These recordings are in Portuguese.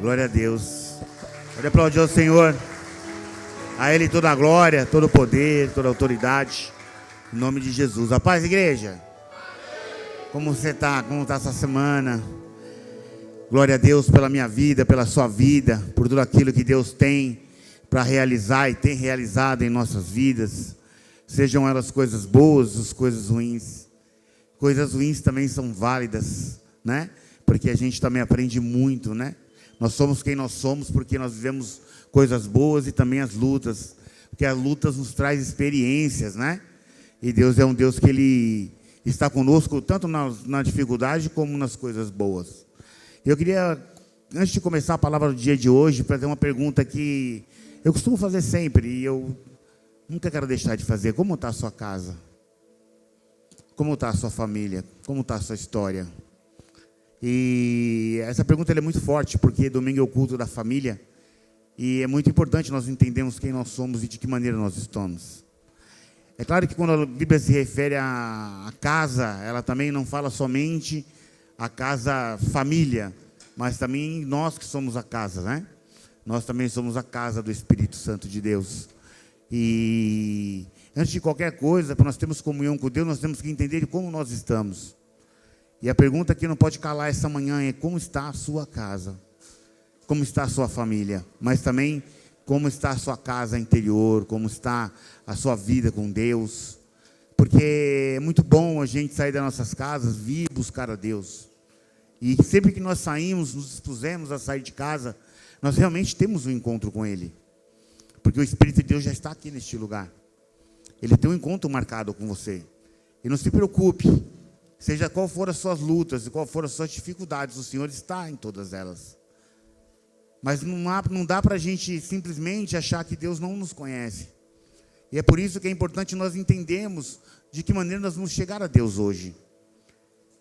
Glória a Deus. Pode aplaudir ao Senhor. A Ele toda a glória, todo o poder, toda a autoridade. Em nome de Jesus. A paz, igreja. Como você está? Como está essa semana? Glória a Deus pela minha vida, pela sua vida, por tudo aquilo que Deus tem para realizar e tem realizado em nossas vidas. Sejam elas coisas boas ou coisas ruins. Coisas ruins também são válidas, né? Porque a gente também aprende muito, né? Nós somos quem nós somos porque nós vivemos coisas boas e também as lutas. Porque as lutas nos traz experiências, né? E Deus é um Deus que Ele está conosco tanto na dificuldade como nas coisas boas. Eu queria, antes de começar a palavra do dia de hoje, fazer uma pergunta que eu costumo fazer sempre e eu nunca quero deixar de fazer. Como está a sua casa? Como está a sua família? Como está a sua história? E essa pergunta é muito forte, porque domingo é o culto da família. E é muito importante nós entendermos quem nós somos e de que maneira nós estamos. É claro que quando a Bíblia se refere à casa, ela também não fala somente a casa família, mas também nós que somos a casa, né? Nós também somos a casa do Espírito Santo de Deus. E antes de qualquer coisa, para nós termos comunhão com Deus, nós temos que entender como nós estamos. E a pergunta que não pode calar essa manhã é: como está a sua casa? Como está a sua família? Mas também, como está a sua casa interior? Como está a sua vida com Deus? Porque é muito bom a gente sair das nossas casas, vir buscar a Deus. E sempre que nós saímos, nos dispusemos a sair de casa, nós realmente temos um encontro com Ele. Porque o Espírito de Deus já está aqui neste lugar. Ele tem um encontro marcado com você. E não se preocupe. Seja qual for as suas lutas e qual for as suas dificuldades, o Senhor está em todas elas. Mas não dá para a gente simplesmente achar que Deus não nos conhece. E é por isso que é importante nós entendermos de que maneira nós vamos chegar a Deus hoje.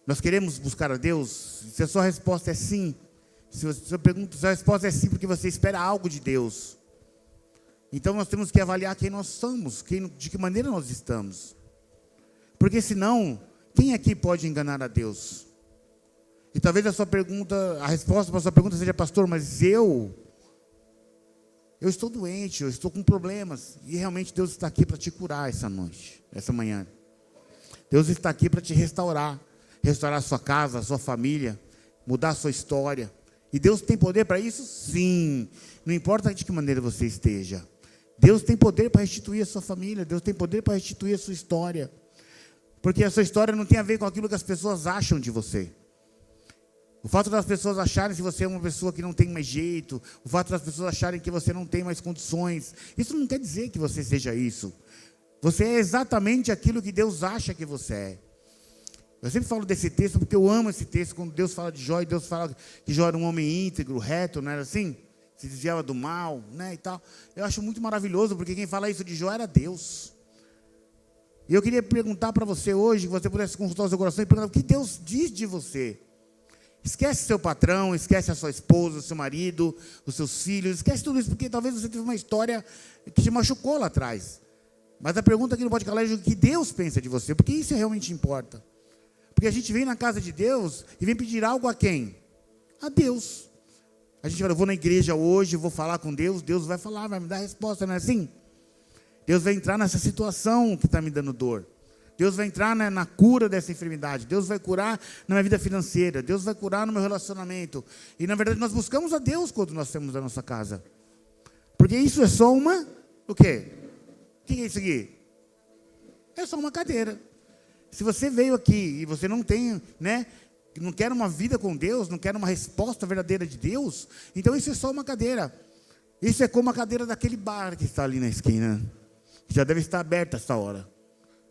Nós queremos buscar a Deus? Se a sua resposta é sim, se a sua resposta é sim porque você espera algo de Deus, então nós temos que avaliar quem nós somos, de que maneira nós estamos. Porque senão, quem aqui pode enganar a Deus? E talvez a resposta para a sua pergunta seja: pastor, mas eu estou doente, eu estou com problemas. E realmente Deus está aqui para te curar essa noite, essa manhã. Deus está aqui para te restaurar a sua casa, a sua família, mudar a sua história. E Deus tem poder para isso? Sim. Não importa de que maneira você esteja. Deus tem poder para restituir a sua família, Deus tem poder para restituir a sua história. Porque a sua história não tem a ver com aquilo que as pessoas acham de você. O fato das pessoas acharem que você é uma pessoa que não tem mais jeito, o fato das pessoas acharem que você não tem mais condições, isso não quer dizer que você seja isso. Você é exatamente aquilo que Deus acha que você é. Eu sempre falo desse texto porque eu amo esse texto, quando Deus fala de Jó, e Deus fala que Jó era um homem íntegro, reto, não era assim? Se desviava do mal, né, e tal. Eu acho muito maravilhoso, porque quem fala isso de Jó era Deus. E eu queria perguntar para você hoje, que você pudesse consultar o seu coração e perguntar o que Deus diz de você. Esquece seu patrão, esquece a sua esposa, o seu marido, os seus filhos, esquece tudo isso, porque talvez você teve uma história que te machucou lá atrás. Mas a pergunta que não pode calar é o que Deus pensa de você, porque isso realmente importa. Porque a gente vem na casa de Deus e vem pedir algo a quem? A Deus. A gente fala: eu vou na igreja hoje, vou falar com Deus, Deus vai falar, vai me dar a resposta, não é assim? Deus vai entrar nessa situação que está me dando dor. Deus vai entrar na cura dessa enfermidade. Deus vai curar na minha vida financeira. Deus vai curar no meu relacionamento. E na verdade nós buscamos a Deus quando nós temos a nossa casa. Porque isso é só o quê? O que é isso aqui? É só uma cadeira. Se você veio aqui e você não tem, né, não quer uma vida com Deus, não quer uma resposta verdadeira de Deus, então isso é só uma cadeira. Isso é como a cadeira daquele bar que está ali na esquina. Já deve estar aberta essa hora.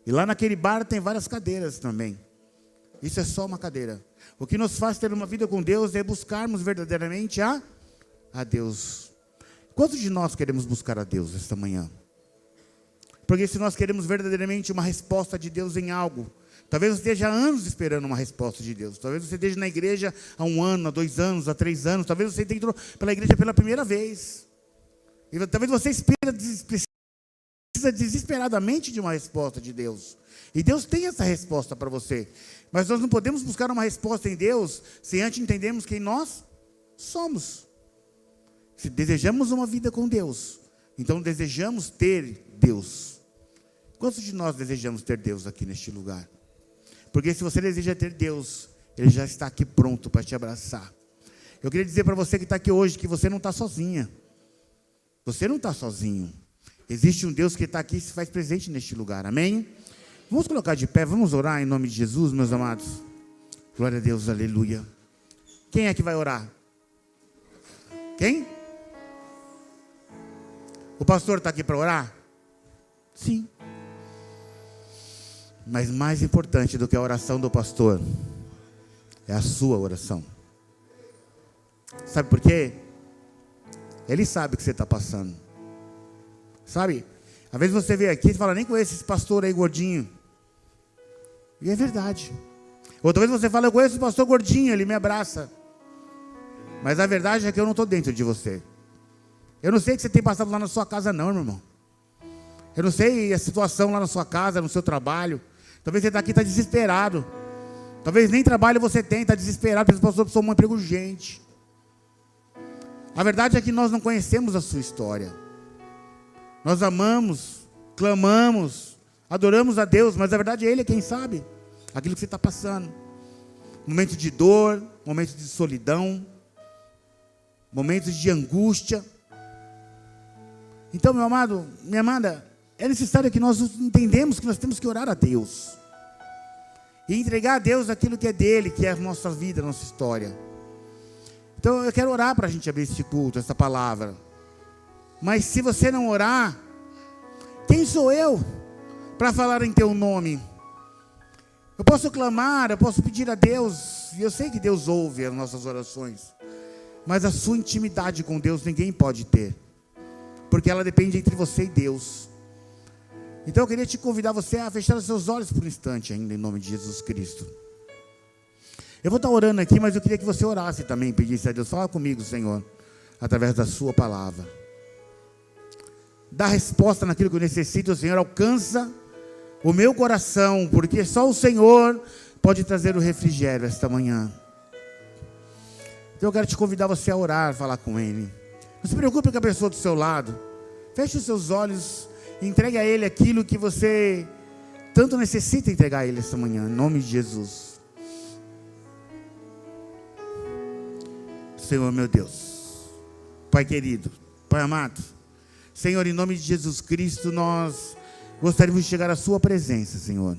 E lá naquele bar tem várias cadeiras também. Isso é só uma cadeira. O que nos faz ter uma vida com Deus é buscarmos verdadeiramente a Deus. Quantos de nós queremos buscar a Deus esta manhã? Porque se nós queremos verdadeiramente uma resposta de Deus em algo, talvez você esteja há anos esperando uma resposta de Deus. Talvez você esteja na igreja há 1 ano, há 2 anos, há 3 anos. Talvez você entrou pela igreja pela primeira vez. E talvez você precisa desesperadamente de uma resposta de Deus. E Deus tem essa resposta para você. Mas nós não podemos buscar uma resposta em Deus sem antes entendermos quem nós somos. Se desejamos uma vida com Deus, então desejamos ter Deus. Quantos de nós desejamos ter Deus aqui neste lugar? Porque se você deseja ter Deus, Ele já está aqui pronto para te abraçar. Eu queria dizer para você que está aqui hoje, que você não está sozinha. Você não está sozinho. Existe um Deus que está aqui e se faz presente neste lugar, amém? Vamos colocar de pé, vamos orar em nome de Jesus, meus amados. Glória a Deus, aleluia. Quem é que vai orar? Quem? O pastor está aqui para orar? Sim. Mas mais importante do que a oração do pastor é a sua oração. Sabe por quê? Ele sabe o que você está passando. Sabe? Às vezes você vê aqui e fala, nem conheço esse pastor aí gordinho. E é verdade. Outra vez você fala, eu conheço o pastor gordinho, ele me abraça. Mas a verdade é que eu não estou dentro de você. Eu não sei o que você tem passado lá na sua casa não, meu irmão. Eu não sei a situação lá na sua casa, no seu trabalho. Talvez você está aqui e está desesperado. Talvez nem trabalho você tem, está desesperado, porque pastor precisou de um emprego urgente. A verdade é que nós não conhecemos a sua história. Nós amamos, clamamos, adoramos a Deus, mas a verdade é Ele quem sabe aquilo que você está passando. Momentos de dor, momentos de solidão, momentos de angústia. Então, meu amado, minha amada, é necessário que nós entendamos que nós temos que orar a Deus. E entregar a Deus aquilo que é dele, que é a nossa vida, a nossa história. Então eu quero orar para a gente abrir esse culto, essa palavra. Mas se você não orar, quem sou eu para falar em teu nome? Eu posso clamar, eu posso pedir a Deus, e eu sei que Deus ouve as nossas orações. Mas a sua intimidade com Deus ninguém pode ter. Porque ela depende entre você e Deus. Então eu queria te convidar você a fechar os seus olhos por um instante ainda, em nome de Jesus Cristo. Eu vou estar orando aqui, mas eu queria que você orasse também, pedisse a Deus, fala comigo, Senhor, através da sua palavra. Dá resposta naquilo que eu necessito, Senhor, alcança o meu coração, porque só o Senhor pode trazer o refrigério esta manhã. Então eu quero te convidar você a orar, falar com Ele. Não se preocupe com a pessoa do seu lado. Feche os seus olhos e entregue a Ele aquilo que você tanto necessita entregar a Ele esta manhã, em nome de Jesus. Senhor meu Deus, Pai querido, Pai amado, Senhor, em nome de Jesus Cristo, nós gostaríamos de chegar à sua presença, Senhor.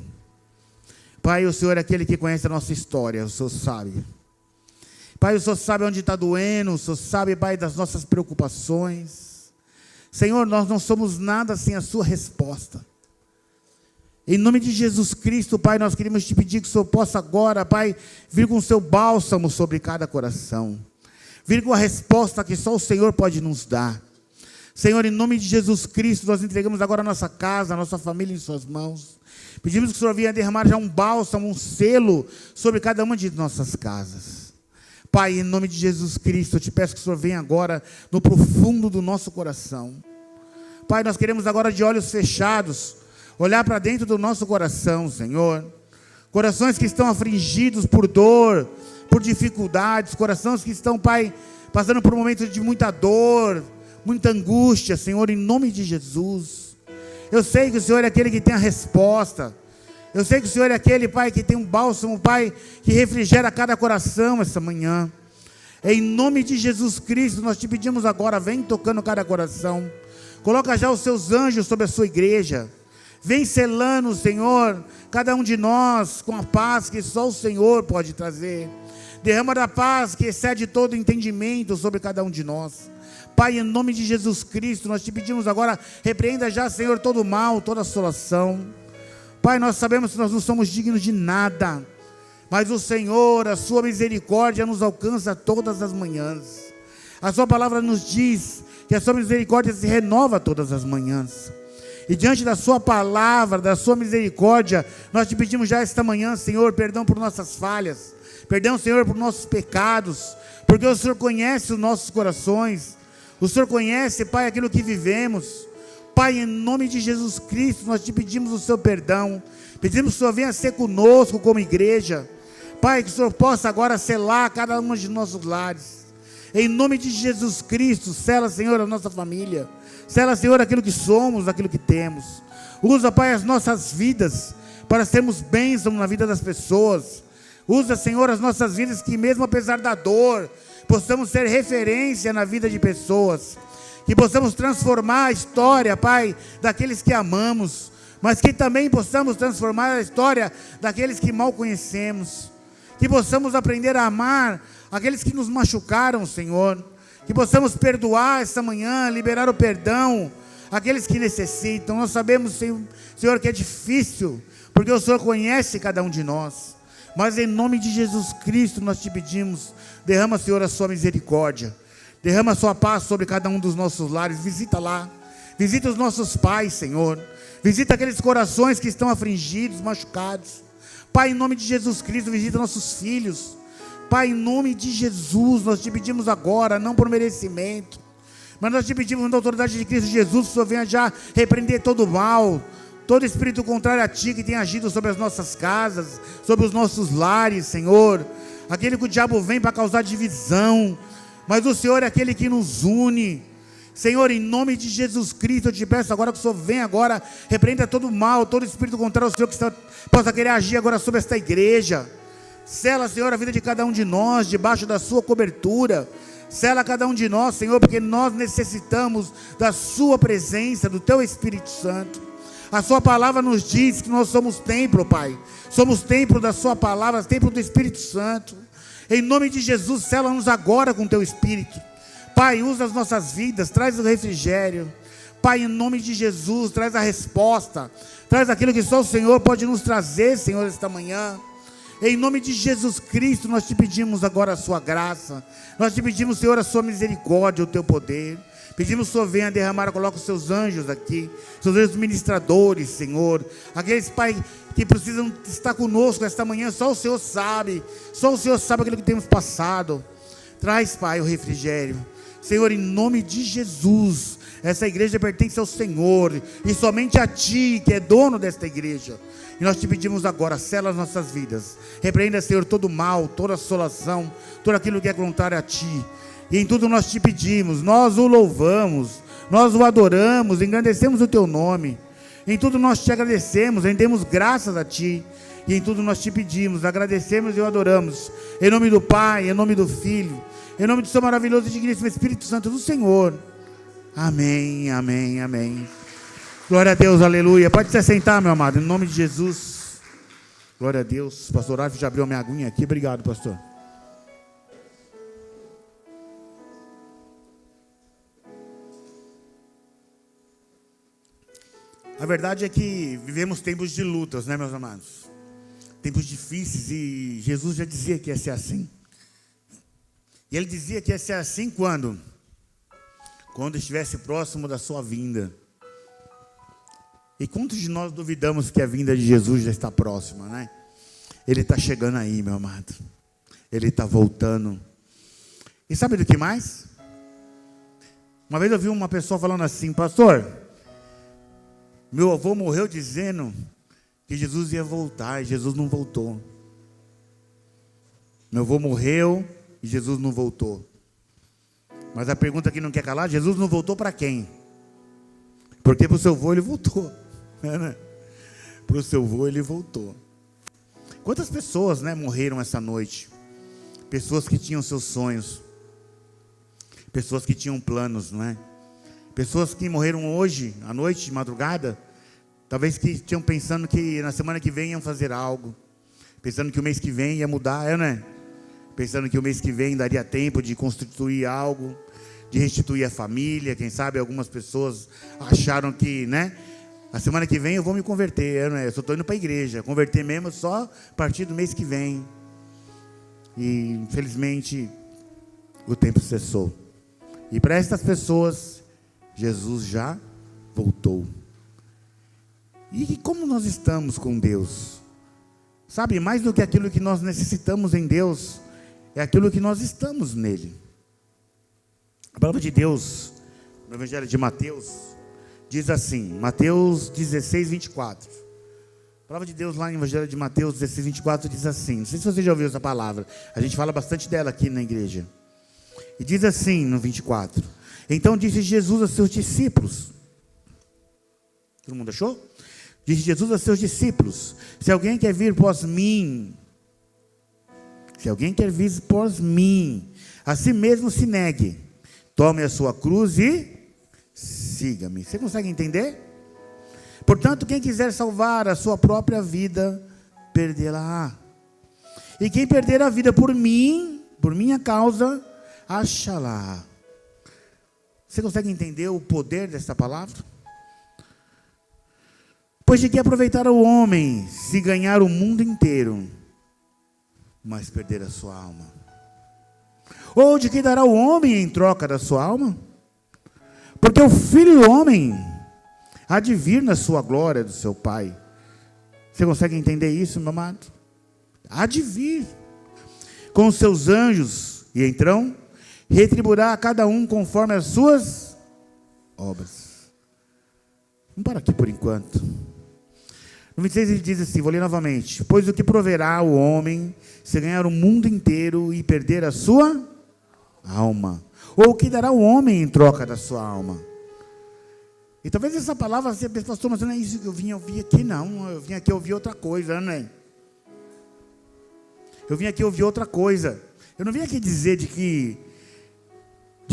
Pai, o Senhor é aquele que conhece a nossa história, o Senhor sabe. Pai, o Senhor sabe onde está doendo, o Senhor sabe, Pai, das nossas preocupações. Senhor, nós não somos nada sem a sua resposta. Em nome de Jesus Cristo, Pai, nós queremos te pedir que o Senhor possa agora, Pai, vir com o seu bálsamo sobre cada coração. Vir com a resposta que só o Senhor pode nos dar. Senhor, em nome de Jesus Cristo, nós entregamos agora a nossa casa, a nossa família em suas mãos. Pedimos que o Senhor venha derramar já um bálsamo, um selo sobre cada uma de nossas casas. Pai, em nome de Jesus Cristo, eu te peço que o Senhor venha agora no profundo do nosso coração. Pai, nós queremos agora de olhos fechados, olhar para dentro do nosso coração, Senhor. Corações que estão afligidos por dor, por dificuldades, corações que estão, Pai, passando por um momento de muita dor, muita angústia, Senhor, em nome de Jesus. Eu sei que o Senhor é aquele que tem a resposta. Eu sei que o Senhor é aquele, Pai, que tem um bálsamo, Pai, que refrigera cada coração essa manhã. Em nome de Jesus Cristo, nós te pedimos agora, vem tocando cada coração. Coloca já os seus anjos sobre a sua igreja. Vem selando, Senhor, cada um de nós com a paz que só o Senhor pode trazer. Derrama da paz que excede todo entendimento sobre cada um de nós. Pai, em nome de Jesus Cristo, nós te pedimos agora, repreenda já, Senhor, todo o mal, toda assolação. Pai, nós sabemos que nós não somos dignos de nada, mas o Senhor, a sua misericórdia nos alcança todas as manhãs. A sua palavra nos diz que a sua misericórdia se renova todas as manhãs. E diante da sua palavra, da sua misericórdia, nós te pedimos já esta manhã, Senhor, perdão por nossas falhas. Perdão, Senhor, por nossos pecados, porque o Senhor conhece os nossos corações, o Senhor conhece, Pai, aquilo que vivemos. Pai, em nome de Jesus Cristo, nós te pedimos o seu perdão, pedimos que o Senhor venha ser conosco como igreja. Pai, que o Senhor possa agora selar cada um de nossos lares. Em nome de Jesus Cristo, sela, Senhor, a nossa família. Sela, Senhor, aquilo que somos, aquilo que temos. Usa, Pai, as nossas vidas para sermos bênçãos na vida das pessoas. Usa, Senhor, as nossas vidas que mesmo apesar da dor, possamos ser referência na vida de pessoas. Que possamos transformar a história, Pai, daqueles que amamos. Mas que também possamos transformar a história daqueles que mal conhecemos. Que possamos aprender a amar aqueles que nos machucaram, Senhor. Que possamos perdoar esta manhã, liberar o perdão àqueles que necessitam. Nós sabemos, Senhor, que é difícil, porque o Senhor conhece cada um de nós. Mas em nome de Jesus Cristo nós te pedimos, derrama, Senhor, a sua misericórdia. Derrama a sua paz sobre cada um dos nossos lares. Visita lá. Visita os nossos pais, Senhor. Visita aqueles corações que estão afligidos, machucados. Pai, em nome de Jesus Cristo, visita nossos filhos. Pai, em nome de Jesus, nós te pedimos agora, não por merecimento, mas nós te pedimos na autoridade de Cristo Jesus, que o Senhor venha já repreender todo o mal, todo espírito contrário a Ti que tem agido sobre as nossas casas, sobre os nossos lares, Senhor. Aquele que o diabo vem para causar divisão, mas o Senhor é aquele que nos une. Senhor, em nome de Jesus Cristo, eu te peço agora que o Senhor venha agora, repreenda todo o mal, todo espírito contrário ao Senhor que possa querer agir agora sobre esta igreja. Sela, Senhor, a vida de cada um de nós, debaixo da sua cobertura. Sela cada um de nós, Senhor, porque nós necessitamos da sua presença, do Teu Espírito Santo. A sua palavra nos diz que nós somos templo, Pai. Somos templo da sua palavra, templo do Espírito Santo. Em nome de Jesus, sela-nos agora com Teu Espírito. Pai, usa as nossas vidas, traz o refrigério. Pai, em nome de Jesus, traz a resposta. Traz aquilo que só o Senhor pode nos trazer, Senhor, esta manhã. Em nome de Jesus Cristo, nós te pedimos agora a sua graça. Nós te pedimos, Senhor, a sua misericórdia, o teu poder. Pedimos que o Senhor venha derramar, coloca os seus anjos aqui, seus anjos ministradores, Senhor. Aqueles, Pai, que precisam estar conosco esta manhã, só o Senhor sabe. Só o Senhor sabe aquilo que temos passado. Traz, Pai, o refrigério. Senhor, em nome de Jesus, essa igreja pertence ao Senhor, e somente a Ti, que é dono desta igreja. E nós te pedimos agora, sela as nossas vidas. Repreenda, Senhor, todo mal, toda assolação, tudo aquilo que é contrário a Ti. E em tudo nós te pedimos, nós o louvamos, nós o adoramos, engrandecemos o Teu nome. Em tudo nós te agradecemos, rendemos graças a Ti. E em tudo nós te pedimos, agradecemos e o adoramos. Em nome do Pai, em nome do Filho, em nome do Seu maravilhoso e digníssimo Espírito Santo do Senhor. Amém, amém, amém. Glória a Deus, aleluia. Pode se assentar, meu amado, em nome de Jesus. Glória a Deus. Pastor Arthur já abriu a minha aguinha aqui. Obrigado, pastor. A verdade é que vivemos tempos de lutas, né, meus amados? Tempos difíceis, e Jesus já dizia que ia ser assim. E Ele dizia que ia ser assim quando estivesse próximo da sua vinda. E quantos de nós duvidamos que a vinda de Jesus já está próxima, né? Ele está chegando aí, meu amado. Ele está voltando. E sabe do que mais? Uma vez eu vi uma pessoa falando assim: pastor, meu avô morreu dizendo que Jesus ia voltar, e Jesus não voltou. Meu avô morreu e Jesus não voltou. Mas a pergunta que não quer calar: Jesus não voltou para quem? Porque para o seu avô ele voltou. Né? Para o seu avô ele voltou. Quantas pessoas, né, morreram essa noite? Pessoas que tinham seus sonhos, pessoas que tinham planos, não é? Pessoas que morreram hoje, à noite, de madrugada, talvez que tinham pensando que na semana que vem iam fazer algo, pensando que o mês que vem ia mudar, né? Pensando que o mês que vem daria tempo de constituir algo, de restituir a família. Quem sabe algumas pessoas acharam que, né, a semana que vem eu vou me converter, né? Eu só estou indo para a igreja, converter mesmo só a partir do mês que vem. E infelizmente o tempo cessou. E para estas pessoas Jesus já voltou. E como nós estamos com Deus? Sabe, mais do que aquilo que nós necessitamos em Deus, é aquilo que nós estamos nele. A palavra de Deus, no Evangelho de Mateus, diz assim, Mateus 16, 24. A palavra de Deus lá no Evangelho de Mateus 16, 24 diz assim, não sei se você já ouviu essa palavra, a gente fala bastante dela aqui na igreja. E diz assim no 24. Então disse Jesus a seus discípulos. Todo mundo achou? Disse Jesus a seus discípulos: se alguém quer vir após mim, a si mesmo se negue, tome a sua cruz e siga-me. Você consegue entender? Portanto, quem quiser salvar a sua própria vida, perdê-la-á. E quem perder a vida por mim, por minha causa, achá-la. Você consegue entender o poder dessa palavra? Pois de que aproveitar o homem se ganhar o mundo inteiro, mas perder a sua alma? Ou de que dará o homem em troca da sua alma? Porque o Filho do Homem há de vir na sua glória do seu Pai. Você consegue entender isso, meu amado? Há de vir com os seus anjos, e então retribuirá a cada um conforme as suas obras. Vamos parar aqui por enquanto. No 26 ele diz assim, vou ler novamente: pois o que proverá o homem se ganhar o mundo inteiro e perder a sua alma? Ou o que dará o homem em troca da sua alma? E talvez essa palavra você pense, pastor, mas não é isso que eu vim ouvir aqui, não. Eu vim aqui ouvir outra coisa, não é? Eu vim aqui ouvir outra coisa. Eu não vim aqui dizer de que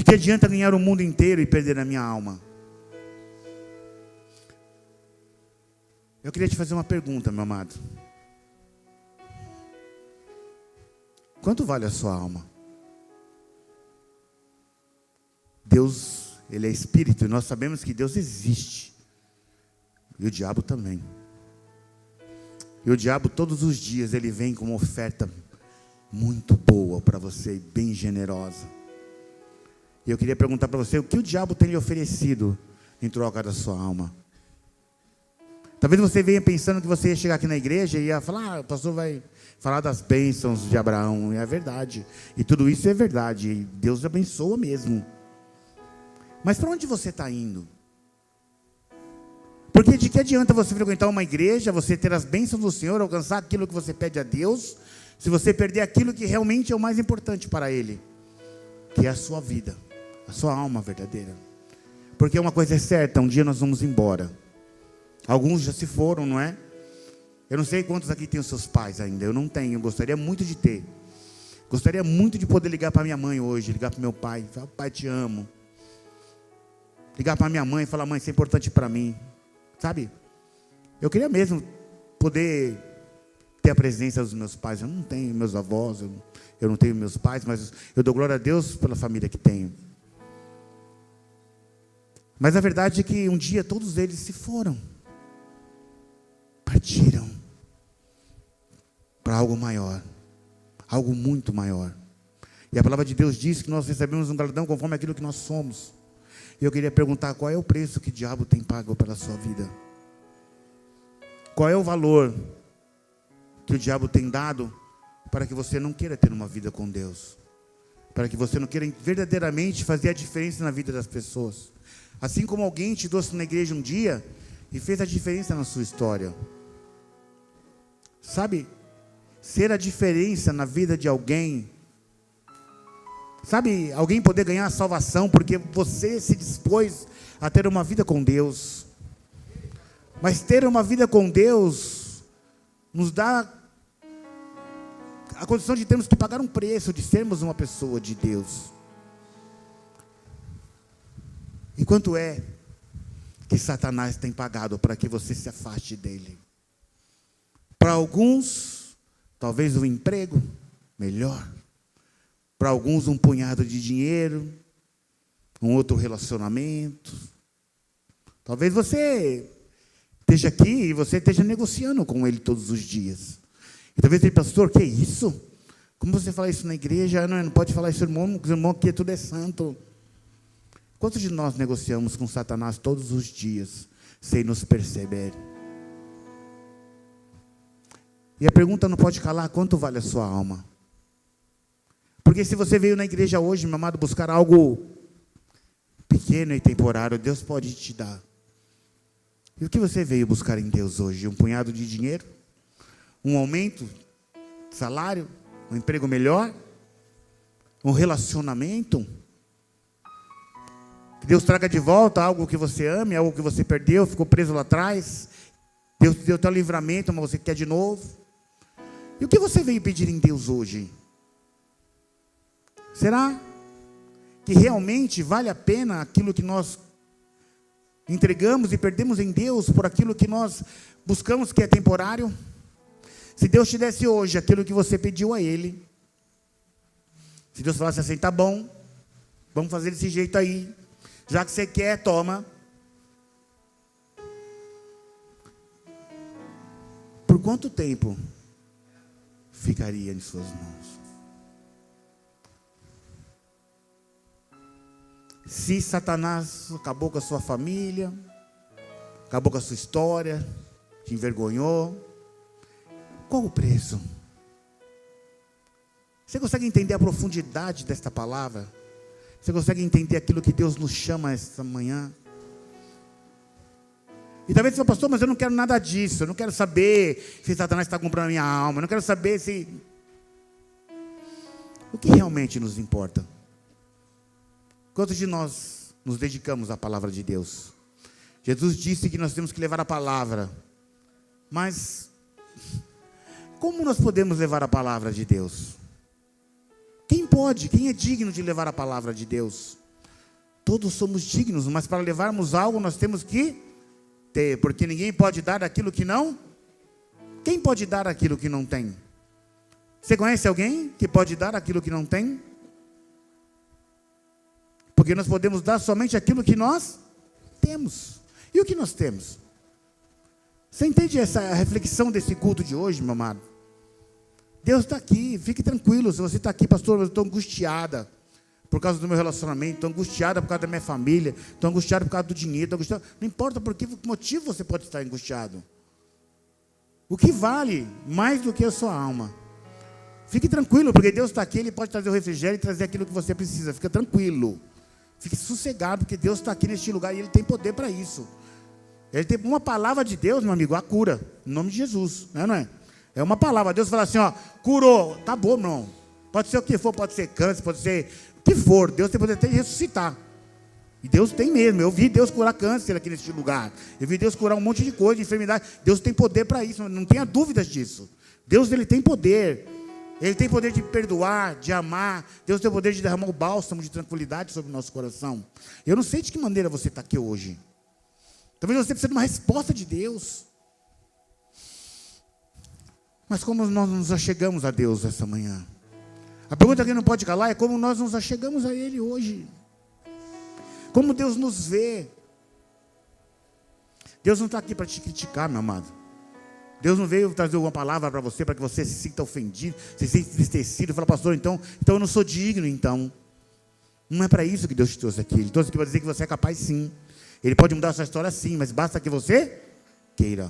adianta ganhar o mundo inteiro e perder a minha alma. Eu queria te fazer uma pergunta, meu amado. Quanto vale a sua alma? Deus, Ele é Espírito, e nós sabemos que Deus existe. E o diabo também. E o diabo todos os dias, ele vem com uma oferta muito boa para você, bem generosa. E eu queria perguntar para você, o que o diabo tem lhe oferecido em troca da sua alma? Talvez você venha pensando que você ia chegar aqui na igreja e ia falar, o pastor vai falar das bênçãos de Abraão. E é verdade. E tudo isso é verdade. E Deus abençoa mesmo. Mas para onde você está indo? Porque de que adianta você frequentar uma igreja, você ter as bênçãos do Senhor, alcançar aquilo que você pede a Deus, se você perder aquilo que realmente é o mais importante para Ele, que é a sua vida, a sua alma verdadeira. Porque uma coisa é certa, um dia nós vamos embora. Alguns já se foram, não é? Eu não sei quantos aqui têm os seus pais ainda. Eu não tenho, gostaria muito de ter. Gostaria muito de poder ligar para minha mãe hoje, ligar para meu pai, falar, pai, te amo. Ligar para minha mãe e falar, mãe, isso é importante para mim. Sabe? Eu queria mesmo poder ter a presença dos meus pais. Eu não tenho meus avós, eu não tenho meus pais, mas eu dou glória a Deus pela família que tenho. Mas a verdade é que um dia todos eles se foram. Partiram para algo maior, algo muito maior. E a palavra de Deus diz que nós recebemos um galardão conforme aquilo que nós somos. E eu queria perguntar, qual é o preço que o diabo tem pago pela sua vida? Qual é o valor que o diabo tem dado para que você não queira ter uma vida com Deus? Para que você não queira verdadeiramente fazer a diferença na vida das pessoas? Assim como alguém te trouxe na igreja um dia e fez a diferença na sua história. Sabe, ser a diferença na vida de alguém. Sabe, alguém poder ganhar a salvação porque você se dispôs a ter uma vida com Deus. Mas ter uma vida com Deus nos dá a condição de termos que pagar um preço, de sermos uma pessoa de Deus. E quanto é que Satanás tem pagado para que você se afaste dele? Para alguns, talvez um emprego melhor. Para alguns, um punhado de dinheiro, um outro relacionamento. Talvez você esteja aqui e você esteja negociando com ele todos os dias. E talvez ele, pastor, que é isso? Como você fala isso na igreja? Não pode falar isso, irmão, os irmãos aqui tudo é santo. Quantos de nós negociamos com Satanás todos os dias, sem nos perceber? E a pergunta não pode calar, quanto vale a sua alma? Porque se você veio na igreja hoje, meu amado, buscar algo pequeno e temporário, Deus pode te dar. E o que você veio buscar em Deus hoje? Um punhado de dinheiro? Um aumento de salário? Um emprego melhor? um relacionamento. Que Deus traga de volta algo que você ame, algo que você perdeu, ficou preso lá atrás. Deus te deu teu livramento, mas você quer de novo. E o que você veio pedir em Deus hoje? Será que realmente vale a pena aquilo que nós entregamos e perdemos em Deus por aquilo que nós buscamos que é temporário? Se Deus te desse hoje aquilo que você pediu a Ele, se Deus falasse assim, tá bom, vamos fazer desse jeito aí, já que você quer, toma. Por quanto tempo ficaria em suas mãos? Se Satanás acabou com a sua família, acabou com a sua história, te envergonhou, qual o preço? Você consegue entender a profundidade desta palavra? Você consegue entender aquilo que Deus nos chama esta manhã? E talvez você fale, pastor, mas eu não quero nada disso, eu não quero saber se Satanás está comprando a minha alma, eu não quero saber se... O que realmente nos importa? Quantos de nós nos dedicamos à palavra de Deus? Jesus disse que nós temos que levar a palavra, mas como nós podemos levar a palavra de Deus? Quem pode? Quem é digno de levar a palavra de Deus? Todos somos dignos, mas para levarmos algo nós temos que ter, porque ninguém pode dar aquilo que não. Quem pode dar aquilo que não tem? Você conhece alguém que pode dar aquilo que não tem? Porque nós podemos dar somente aquilo que nós temos. E o que nós temos? Você entende essa reflexão desse culto de hoje, meu amado? Deus está aqui, fique tranquilo. Se você está aqui, pastor, eu estou angustiada por causa do meu relacionamento, estou angustiada por causa da minha família, estou angustiada por causa do dinheiro, não importa por que motivo você pode estar angustiado. O que vale mais do que a sua alma? Fique tranquilo, porque Deus está aqui, Ele pode trazer o refrigério e trazer aquilo que você precisa. Fica tranquilo. Fique sossegado, porque Deus está aqui neste lugar e Ele tem poder para isso. Ele tem uma palavra de Deus, meu amigo, a cura, em nome de Jesus, não é? É uma palavra, Deus fala assim, ó, curou, tá bom, meu irmão. Pode ser o que for, pode ser câncer, pode ser o que for, Deus tem poder até de ressuscitar. E Deus tem mesmo, eu vi Deus curar câncer aqui neste lugar. Eu vi Deus curar um monte de coisa, de enfermidade. Deus tem poder para isso, não tenha dúvidas disso. Deus, Ele tem poder. Ele tem poder de perdoar, de amar. Deus tem poder de derramar o bálsamo de tranquilidade sobre o nosso coração. Eu não sei de que maneira você está aqui hoje. Talvez você precise de uma resposta de Deus. Mas como nós nos achegamos a Deus essa manhã? A pergunta que não pode calar é como nós nos achegamos a Ele hoje. Como Deus nos vê. Deus não está aqui para te criticar, meu amado. Deus não veio trazer uma palavra para você, para que você se sinta ofendido, se sinta entristecido, fala, pastor, então eu não sou digno, então. Não é para isso que Deus te trouxe aqui. Ele trouxe aqui para dizer que você é capaz, sim. Ele pode mudar a sua história, sim, mas basta que você queira.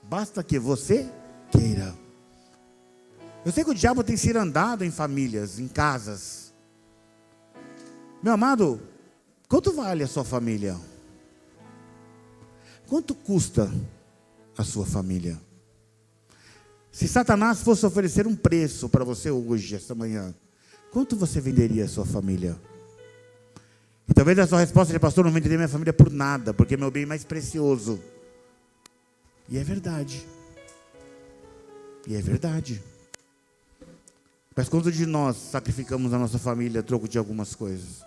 Basta que você queira. Eu sei que o diabo tem sido andado em famílias, em casas. Meu amado, quanto vale a sua família? Quanto custa a sua família? Se Satanás fosse oferecer um preço para você hoje, esta manhã, quanto você venderia a sua família? E talvez a sua resposta seja, pastor, não venderia minha família por nada, porque é meu bem mais precioso. E é verdade. E é verdade. Mas quantos de nós sacrificamos a nossa família a troco de algumas coisas?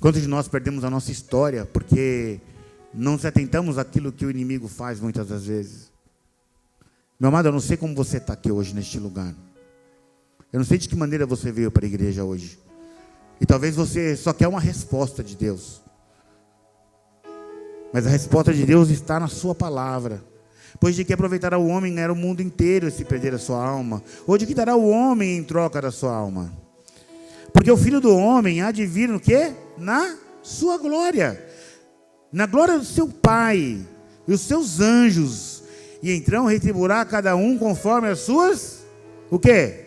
Quantos de nós perdemos a nossa história porque não se atentamos àquilo que o inimigo faz muitas das vezes? Meu amado, eu não sei como você está aqui hoje neste lugar. Eu não sei de que maneira você veio para a igreja hoje. E talvez você só quer uma resposta de Deus. Mas a resposta de Deus está na sua palavra. Pois de que aproveitará o homem ganhar o mundo inteiro se perder a sua alma? Ou de que dará o homem em troca da sua alma? Porque o Filho do Homem há de vir no quê? Na sua glória. Na glória do seu Pai e os seus anjos. E então retribuirá a cada um conforme as suas... O quê?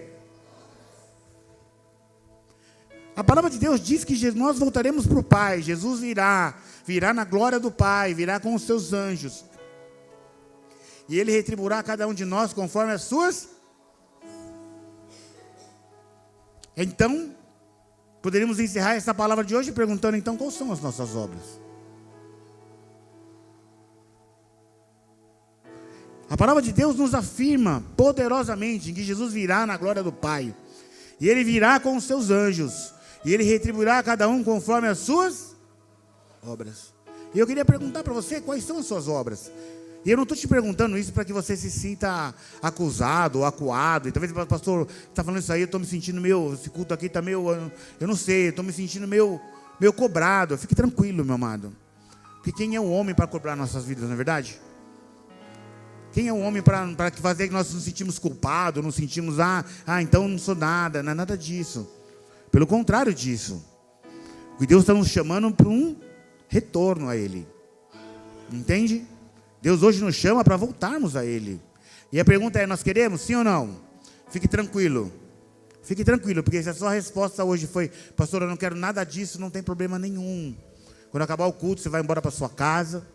A palavra de Deus diz que nós voltaremos para o Pai. Jesus virá na glória do Pai, virá com os seus anjos. E Ele retribuirá a cada um de nós conforme as suas Então, poderíamos encerrar essa palavra de hoje perguntando, então, quais são as nossas obras? A palavra de Deus nos afirma poderosamente que Jesus virá na glória do Pai. E Ele virá com os seus anjos. E Ele retribuirá a cada um conforme as suas obras. E eu queria perguntar para você, quais são as suas obras? E eu não estou te perguntando isso para que você se sinta acusado ou acuado. E talvez o pastor está falando isso aí, eu estou me sentindo meio, esse culto aqui está meio, eu não sei, eu estou me sentindo meio cobrado. Fique tranquilo, meu amado. Porque quem é o homem para cobrar nossas vidas, não é verdade? Quem é o homem para fazer que nós nos sentimos culpados, nos sentimos, então eu não sou nada, não é nada disso. Pelo contrário disso. O que Deus está nos chamando para um retorno a Ele. Entende? Deus hoje nos chama para voltarmos a Ele. E a pergunta é, nós queremos, sim ou não? Fique tranquilo. Fique tranquilo, porque se a sua resposta hoje foi, pastor, eu não quero nada disso, não tem problema nenhum. Quando acabar o culto, você vai embora para sua casa,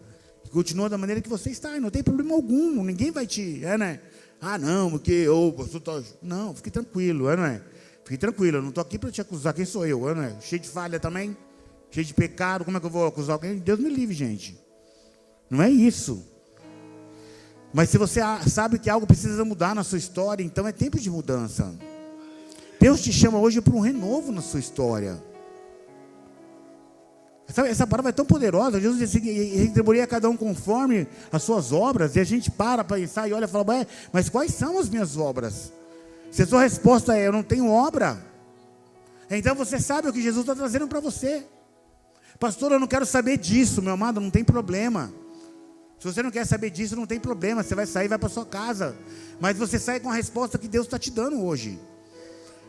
continua da maneira que você está, e não tem problema algum, ninguém vai te, né? Não, porque pastor tá... Não, fique tranquilo, não é? Fique tranquilo, eu não estou aqui para te acusar, quem sou eu, não é? Cheio de falha também, cheio de pecado, como é que eu vou acusar alguém? Deus me livre, gente. Não é isso. Mas se você sabe que algo precisa mudar na sua história, então é tempo de mudança. Deus te chama hoje para um renovo na sua história. Essa palavra é tão poderosa. Jesus disse que retribuiria a cada um conforme as suas obras. E a gente para pensar e olha e fala, mas quais são as minhas obras? Se a sua resposta é, eu não tenho obra, então você sabe o que Jesus está trazendo para você. Pastor, eu não quero saber disso, meu amado, não tem problema. Se você não quer saber disso, não tem problema. Você vai sair e vai para sua casa. Mas você sai com a resposta que Deus está te dando hoje.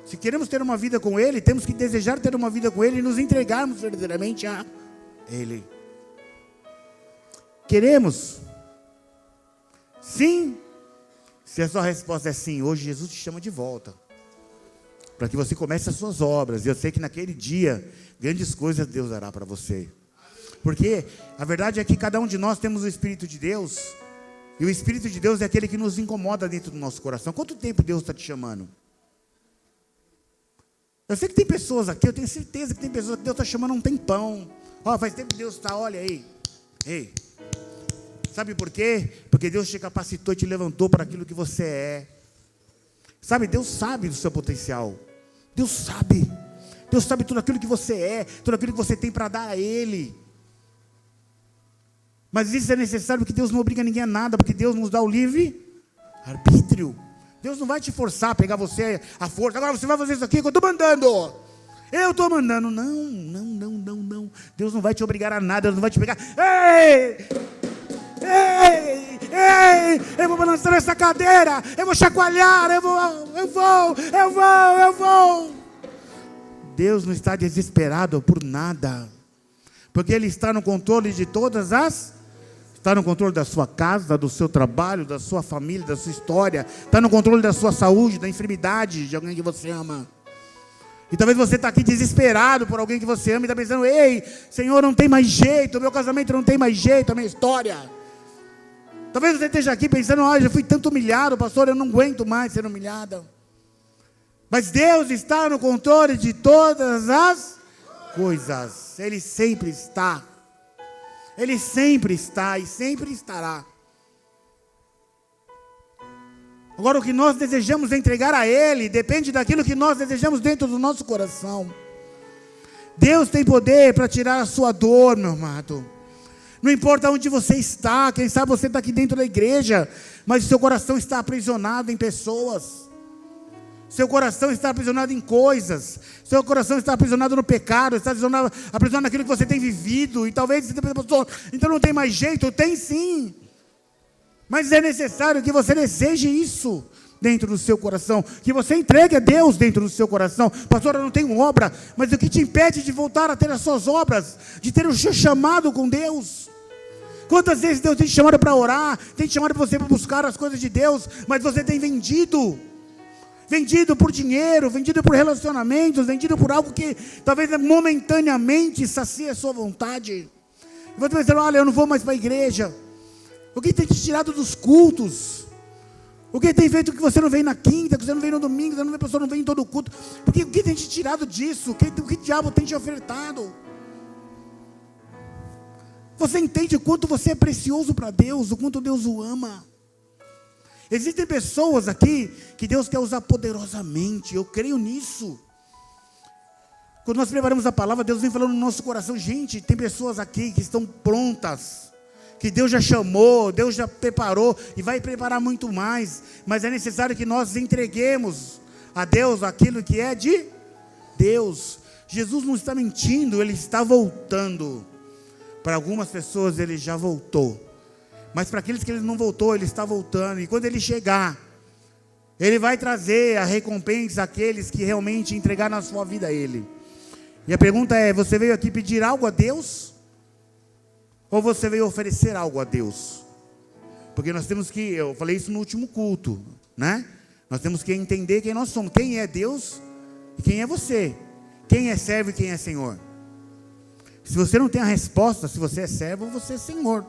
Se queremos ter uma vida com Ele, temos que desejar ter uma vida com Ele e nos entregarmos verdadeiramente a Ele. Queremos? Sim? Se a sua resposta é sim, hoje Jesus te chama de volta. Para que você comece as suas obras. E eu sei que naquele dia, grandes coisas Deus dará para você. Porque a verdade é que cada um de nós temos o Espírito de Deus. E o Espírito de Deus é aquele que nos incomoda dentro do nosso coração. Quanto tempo Deus está te chamando? Eu sei que tem pessoas aqui, eu tenho certeza que tem pessoas que Deus está chamando há um tempão. Faz tempo que Deus está, olha aí. Ei. Sabe por quê? Porque Deus te capacitou e te levantou para aquilo que você é. Sabe, Deus sabe do seu potencial. Deus sabe. Deus sabe tudo aquilo que você é, tudo aquilo que você tem para dar a Ele. Mas isso é necessário porque Deus não obriga ninguém a nada, porque Deus nos dá o livre arbítrio. Deus não vai te forçar a pegar você à força. Agora você vai fazer isso aqui que eu estou mandando. Eu estou mandando. Não. Deus não vai te obrigar a nada, Deus não vai te pegar. Ei! Eu vou balançar essa cadeira, eu vou chacoalhar, eu vou. Deus não está desesperado por nada, porque Ele está no controle de todas as... Está no controle da sua casa, do seu trabalho, da sua família, da sua história. Está no controle da sua saúde, da enfermidade de alguém que você ama. E talvez você está aqui desesperado por alguém que você ama e está pensando, ei, Senhor, não tem mais jeito, o meu casamento não tem mais jeito, a minha história. Talvez você esteja aqui pensando, já fui tanto humilhado, pastor, eu não aguento mais ser humilhada. Mas Deus está no controle de todas as coisas. Ele sempre está. Ele sempre está e sempre estará. Agora, o que nós desejamos entregar a Ele depende daquilo que nós desejamos dentro do nosso coração. Deus tem poder para tirar a sua dor, meu amado. Não importa onde você está, quem sabe você está aqui dentro da igreja, mas o seu coração está aprisionado em pessoas. Seu coração está aprisionado em coisas. Seu coração está aprisionado no pecado. Está aprisionado naquilo que você tem vivido. E talvez você pense, pastor, então não tem mais jeito. Tem sim. Mas é necessário que você deseje isso dentro do seu coração. Que você entregue a Deus dentro do seu coração. Pastor, eu não tenho obra. Mas o que te impede de voltar a ter as suas obras? De ter o seu chamado com Deus? Quantas vezes Deus tem te chamado para orar? Tem te chamado para você para buscar as coisas de Deus? Mas você tem vendido por dinheiro, vendido por relacionamentos, vendido por algo que talvez momentaneamente sacie a sua vontade. E você vai dizer, olha, eu não vou mais para a igreja. O que tem te tirado dos cultos? O que tem feito que você não vem na quinta, que você não vem no domingo, que a pessoa não vem em todo o culto? Porque o que tem te tirado disso? O que diabo tem te ofertado? Você entende o quanto você é precioso para Deus, o quanto Deus o ama? Existem pessoas aqui que Deus quer usar poderosamente, eu creio nisso. Quando nós preparamos a palavra, Deus vem falando no nosso coração. Gente, tem pessoas aqui que estão prontas, que Deus já chamou, Deus já preparou e vai preparar muito mais. Mas é necessário que nós entreguemos a Deus aquilo que é de Deus. Jesus não está mentindo, Ele está voltando. Para algumas pessoas Ele já voltou, mas para aqueles que Ele não voltou, Ele está voltando. E quando Ele chegar, Ele vai trazer a recompensa àqueles que realmente entregaram a sua vida a Ele. E a pergunta é: você veio aqui pedir algo a Deus? Ou você veio oferecer algo a Deus? Porque nós temos que, eu falei isso no último culto, né? Nós temos que entender quem nós somos. Quem é Deus e quem é você. Quem é servo e quem é Senhor. Se você não tem a resposta, se você é servo ou você é Senhor.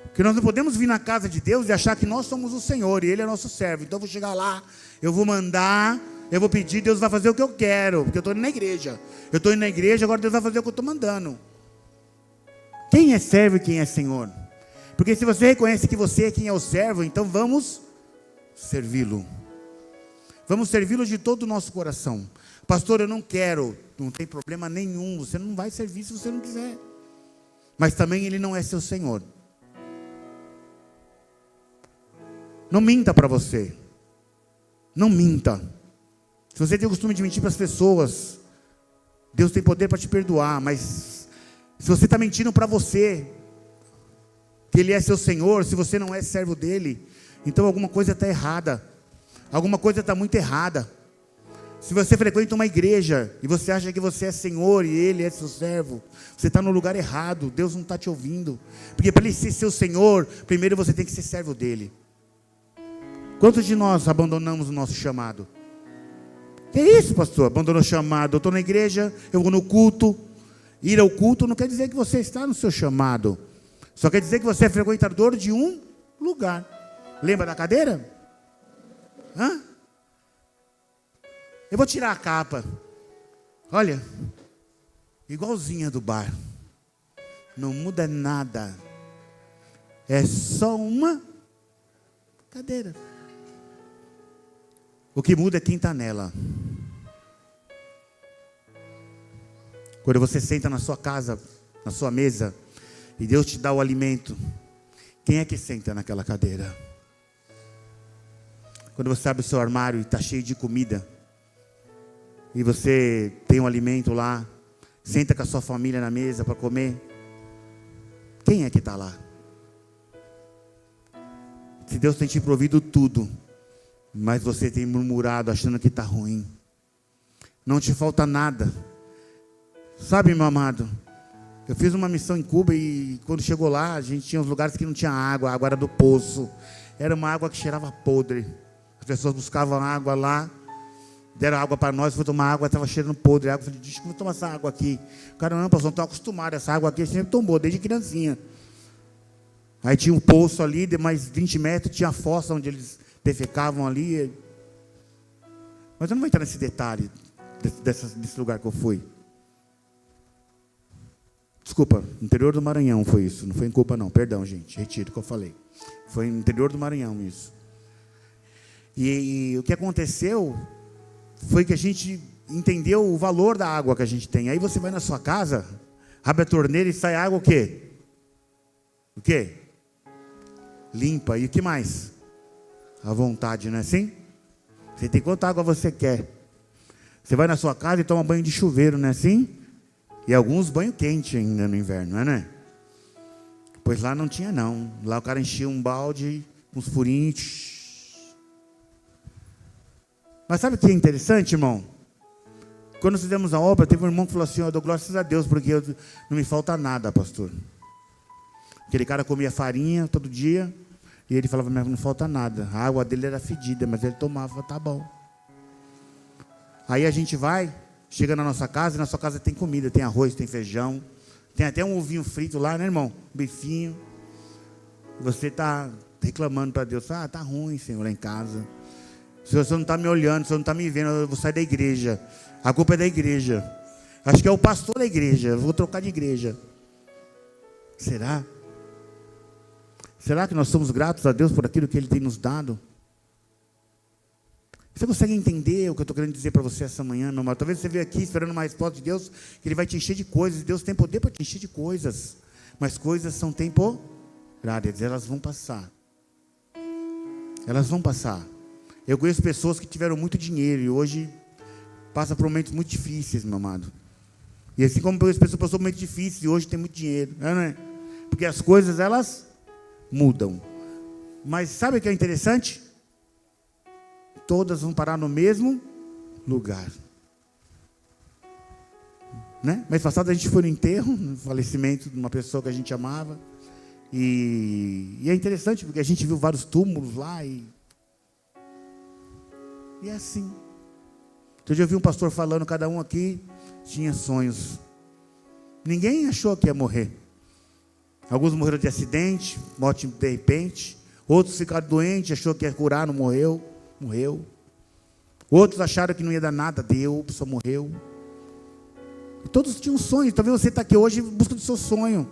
Porque nós não podemos vir na casa de Deus e achar que nós somos o Senhor e Ele é nosso servo. Então eu vou chegar lá, eu vou mandar, eu vou pedir, Deus vai fazer o que eu quero, porque eu estou indo na igreja. Eu estou indo na igreja, agora Deus vai fazer o que eu estou mandando. Quem é servo e quem é Senhor? Porque se você reconhece que você é quem é o servo, então vamos servi-lo. Vamos servi-lo de todo o nosso coração. Pastor, eu não quero. Não tem problema nenhum. Você não vai servir se você não quiser. Mas também Ele não é seu Senhor. Não minta para você. Não minta. Se você tem o costume de mentir para as pessoas, Deus tem poder para te perdoar. Mas se você está mentindo para você, que Ele é seu Senhor, se você não é servo dEle, então alguma coisa está errada. Alguma coisa está muito errada. Se você frequenta uma igreja e você acha que você é Senhor e Ele é seu servo, você está no lugar errado. Deus não está te ouvindo. Porque para Ele ser seu Senhor, primeiro você tem que ser servo dEle. Quantos de nós abandonamos o nosso chamado? Que isso, pastor? Abandonou o chamado. Eu estou na igreja, eu vou no culto. Ir ao culto não quer dizer que você está no seu chamado. Só quer dizer que você é frequentador de um lugar. Lembra da cadeira? Hã? Eu vou tirar a capa. Olha, igualzinha do bar. Não muda nada. É só uma cadeira. O que muda é quem está nela. Quando você senta na sua casa, na sua mesa, e Deus te dá o alimento, quem é que senta naquela cadeira? Quando você abre o seu armário e está cheio de comida, e você tem um alimento lá, senta com a sua família na mesa para comer, quem é que está lá? Se Deus tem te provido tudo, mas você tem murmurado achando que está ruim, não te falta nada. Sabe, meu amado, eu fiz uma missão em Cuba e quando chegou lá, a gente tinha uns lugares que não tinha água, a água era do poço, era uma água que cheirava podre. As pessoas buscavam água lá, deram água para nós, foi tomar água, estava cheirando podre. Eu falei, deixa eu tomar essa água aqui. O cara, não, pastor, não estou acostumado, essa água aqui a gente sempre tomou, desde criancinha. Aí tinha um poço ali, de mais 20 metros, tinha a fossa onde eles defecavam ali. Mas eu não vou entrar nesse detalhe, desse lugar que eu fui. Desculpa, no interior do Maranhão foi isso, não foi em Cuba não, perdão gente, retiro o que eu falei. Foi no interior do Maranhão isso. E o que aconteceu foi que a gente entendeu o valor da água que a gente tem. Aí você vai na sua casa, abre a torneira e sai água o quê? O quê? Limpa. E o que mais? À vontade, não é assim? Você tem quanta água você quer. Você vai na sua casa e toma banho de chuveiro, não é assim? E alguns banho quente ainda no inverno, não é? Pois lá não tinha não. Lá o cara enchia um balde, uns furinhos. Mas sabe o que é interessante, irmão? Quando nós fizemos a obra, teve um irmão que falou assim, eu dou glórias a Deus, porque não me falta nada, pastor. Aquele cara comia farinha todo dia, e ele falava, não falta nada. A água dele era fedida, mas ele tomava, tá bom. Aí a gente vai, chega na nossa casa, e na sua casa tem comida, tem arroz, tem feijão, tem até um ovinho frito lá, né, irmão? Um bifinho. Você está reclamando para Deus, tá ruim, Senhor, lá em casa. Senhor, você não está me olhando, você não está me vendo, eu vou sair da igreja. A culpa é da igreja. Acho que é o pastor da igreja, eu vou trocar de igreja. Será? Será que nós somos gratos a Deus por aquilo que Ele tem nos dado? Você consegue entender o que eu estou querendo dizer para você essa manhã, meu amado? Talvez você veio aqui esperando uma resposta de Deus, que Ele vai te encher de coisas. Deus tem poder para te encher de coisas. Mas coisas são temporárias, elas vão passar. Elas vão passar. Eu conheço pessoas que tiveram muito dinheiro e hoje passam por momentos muito difíceis, meu amado. E assim como as pessoas passaram por momentos difíceis e hoje tem muito dinheiro, não é? Porque as coisas, elas mudam. Mas sabe o que é interessante? Todas vão parar no mesmo lugar. Né? Mês passado a gente foi no enterro, no falecimento de uma pessoa que a gente amava. E é interessante porque a gente viu vários túmulos lá e é assim. Então eu vi um pastor falando, cada um aqui tinha sonhos. Ninguém achou que ia morrer. Alguns morreram de acidente, morte de repente. Outros ficaram doentes, achou que ia curar, não morreu. Outros acharam que não ia dar nada, deu, a pessoa morreu. E todos tinham sonhos. Talvez você está aqui hoje em busca do seu sonho.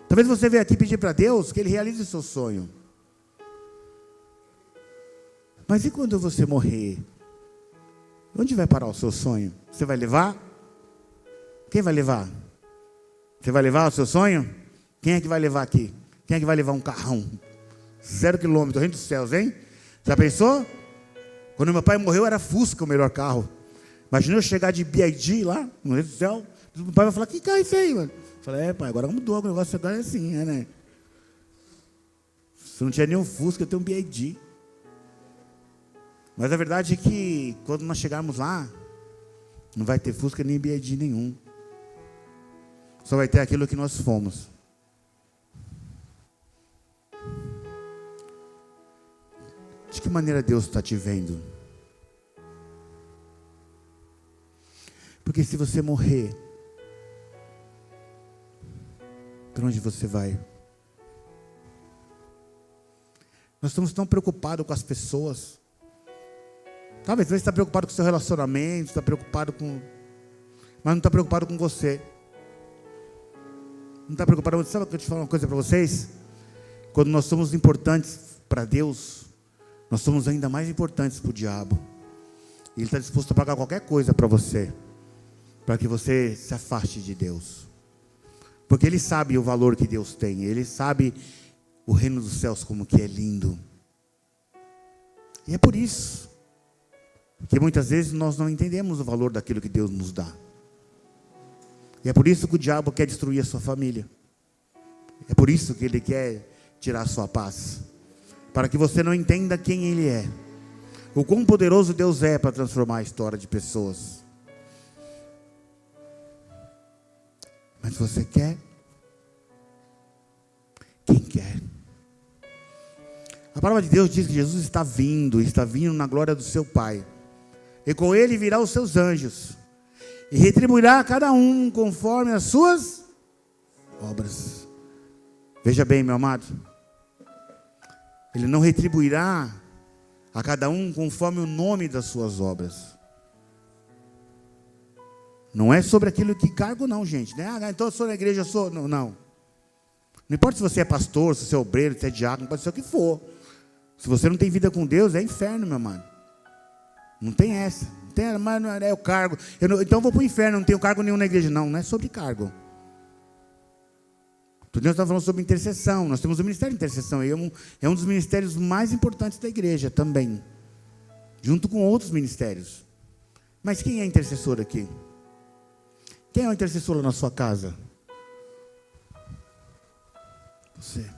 Talvez você veja aqui pedir para Deus que Ele realize o seu sonho. Mas e quando você morrer? Onde vai parar o seu sonho? Você vai levar? Quem vai levar? Você vai levar o seu sonho? Quem é que vai levar aqui? Quem é que vai levar um carrão? 0 quilômetro, reino dos céus, hein? Já pensou? Quando meu pai morreu, era Fusca o melhor carro. Imagina eu chegar de BID lá, no reino do céu. Meu pai vai falar, que carro é esse aí, mano? Eu falei, pai, agora mudou, o negócio agora é assim, né? Se não tinha nenhum Fusca, eu tenho um BID. Mas a verdade é que, quando nós chegarmos lá, não vai ter Fusca nem BID nenhum. Só vai ter aquilo que nós fomos. De que maneira Deus está te vendo? Porque se você morrer, para onde você vai? Nós estamos tão preocupados com as pessoas. Talvez você está preocupado com o seu relacionamento, está preocupado com... Mas não está preocupado com você. Não está preocupado... Sabe que eu te falo uma coisa para vocês? Quando nós somos importantes para Deus, nós somos ainda mais importantes para o diabo. E ele está disposto a pagar qualquer coisa para você, para que você se afaste de Deus. Porque Ele sabe o valor que Deus tem. Ele sabe o reino dos céus como que é lindo. E é por isso que muitas vezes nós não entendemos o valor daquilo que Deus nos dá. E é por isso que o diabo quer destruir a sua família. É por isso que ele quer tirar a sua paz. Para que você não entenda quem Ele é. O quão poderoso Deus é para transformar a história de pessoas. Mas você quer? Quem quer? A palavra de Deus diz que Jesus está vindo na glória do seu Pai. E com Ele virá os seus anjos. E retribuirá a cada um conforme as suas obras. Veja bem, meu amado. Ele não retribuirá a cada um conforme o nome das suas obras. Não é sobre aquilo que cargo não, gente. Né? Então eu sou na igreja, eu sou... Não. Não importa se você é pastor, se você é obreiro, se é diácono, pode ser o que for. Se você não tem vida com Deus, é inferno, meu mano. Não tem essa. Não tem, mas não é o cargo. Então eu vou para o inferno, não tenho cargo nenhum na igreja. Não é sobre cargo. Nós estamos falando sobre intercessão. Nós temos o ministério de intercessão. É um dos ministérios mais importantes da igreja também. Junto com outros ministérios. Mas quem é intercessor aqui? Quem é o intercessor na sua casa? Você.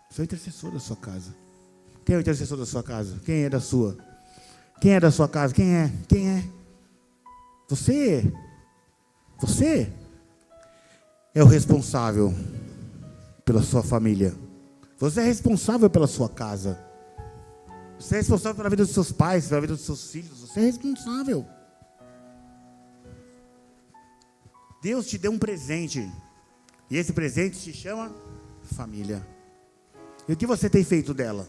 Você é o intercessor da sua casa. Quem é o intercessor da sua casa? Quem é da sua? Quem é da sua casa? Quem é? Quem é? Você. Você é o responsável pela sua família. Você é responsável pela sua casa. Você é responsável pela vida dos seus pais, pela vida dos seus filhos. Você é responsável. Deus te deu um presente. E esse presente se chama família. E o que você tem feito dela?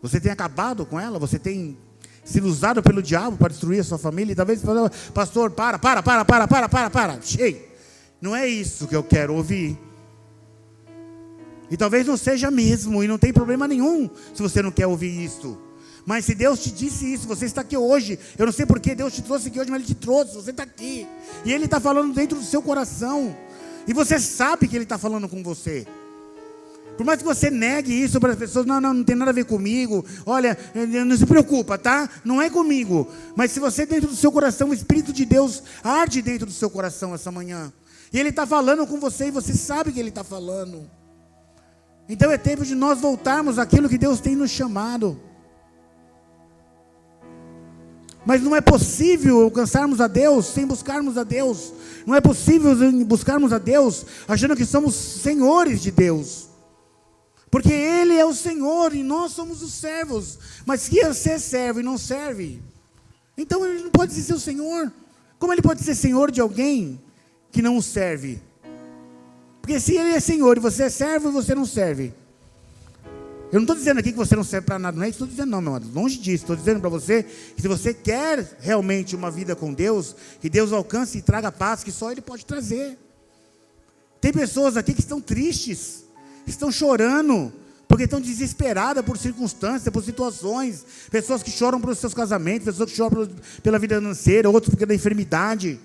Você tem acabado com ela? Você tem sido usado pelo diabo para destruir a sua família? E talvez, pastor, para. Cheio. Não é isso que eu quero ouvir. E talvez não seja mesmo, e não tem problema nenhum se você não quer ouvir isso. Mas se Deus te disse isso, você está aqui hoje. Eu não sei porque Deus te trouxe aqui hoje, mas Ele te trouxe, você está aqui. E Ele está falando dentro do seu coração. E você sabe que Ele está falando com você. Por mais que você negue isso para as pessoas, não tem nada a ver comigo. Olha, não se preocupa, tá? Não é comigo. Mas se você dentro do seu coração, o Espírito de Deus arde dentro do seu coração essa manhã. E Ele está falando com você e você sabe que Ele está falando. Então é tempo de nós voltarmos àquilo que Deus tem nos chamado. Mas não é possível alcançarmos a Deus sem buscarmos a Deus. Não é possível buscarmos a Deus achando que somos senhores de Deus. Porque Ele é o Senhor e nós somos os servos. Mas se você é servo e não serve, então Ele não pode ser seu Senhor. Como Ele pode ser Senhor de alguém que não o serve? Porque se Ele é Senhor e você é servo e você não serve. Eu não estou dizendo aqui que você não serve para nada, não é isso que estou dizendo não, meu amado. Longe disso, estou dizendo para você que se você quer realmente uma vida com Deus, que Deus alcance e traga paz, que só Ele pode trazer. Tem pessoas aqui que estão tristes, estão chorando, porque estão desesperadas por circunstâncias, por situações. Pessoas que choram pelos seus casamentos, pessoas que choram pela vida financeira, outros porque da enfermidade.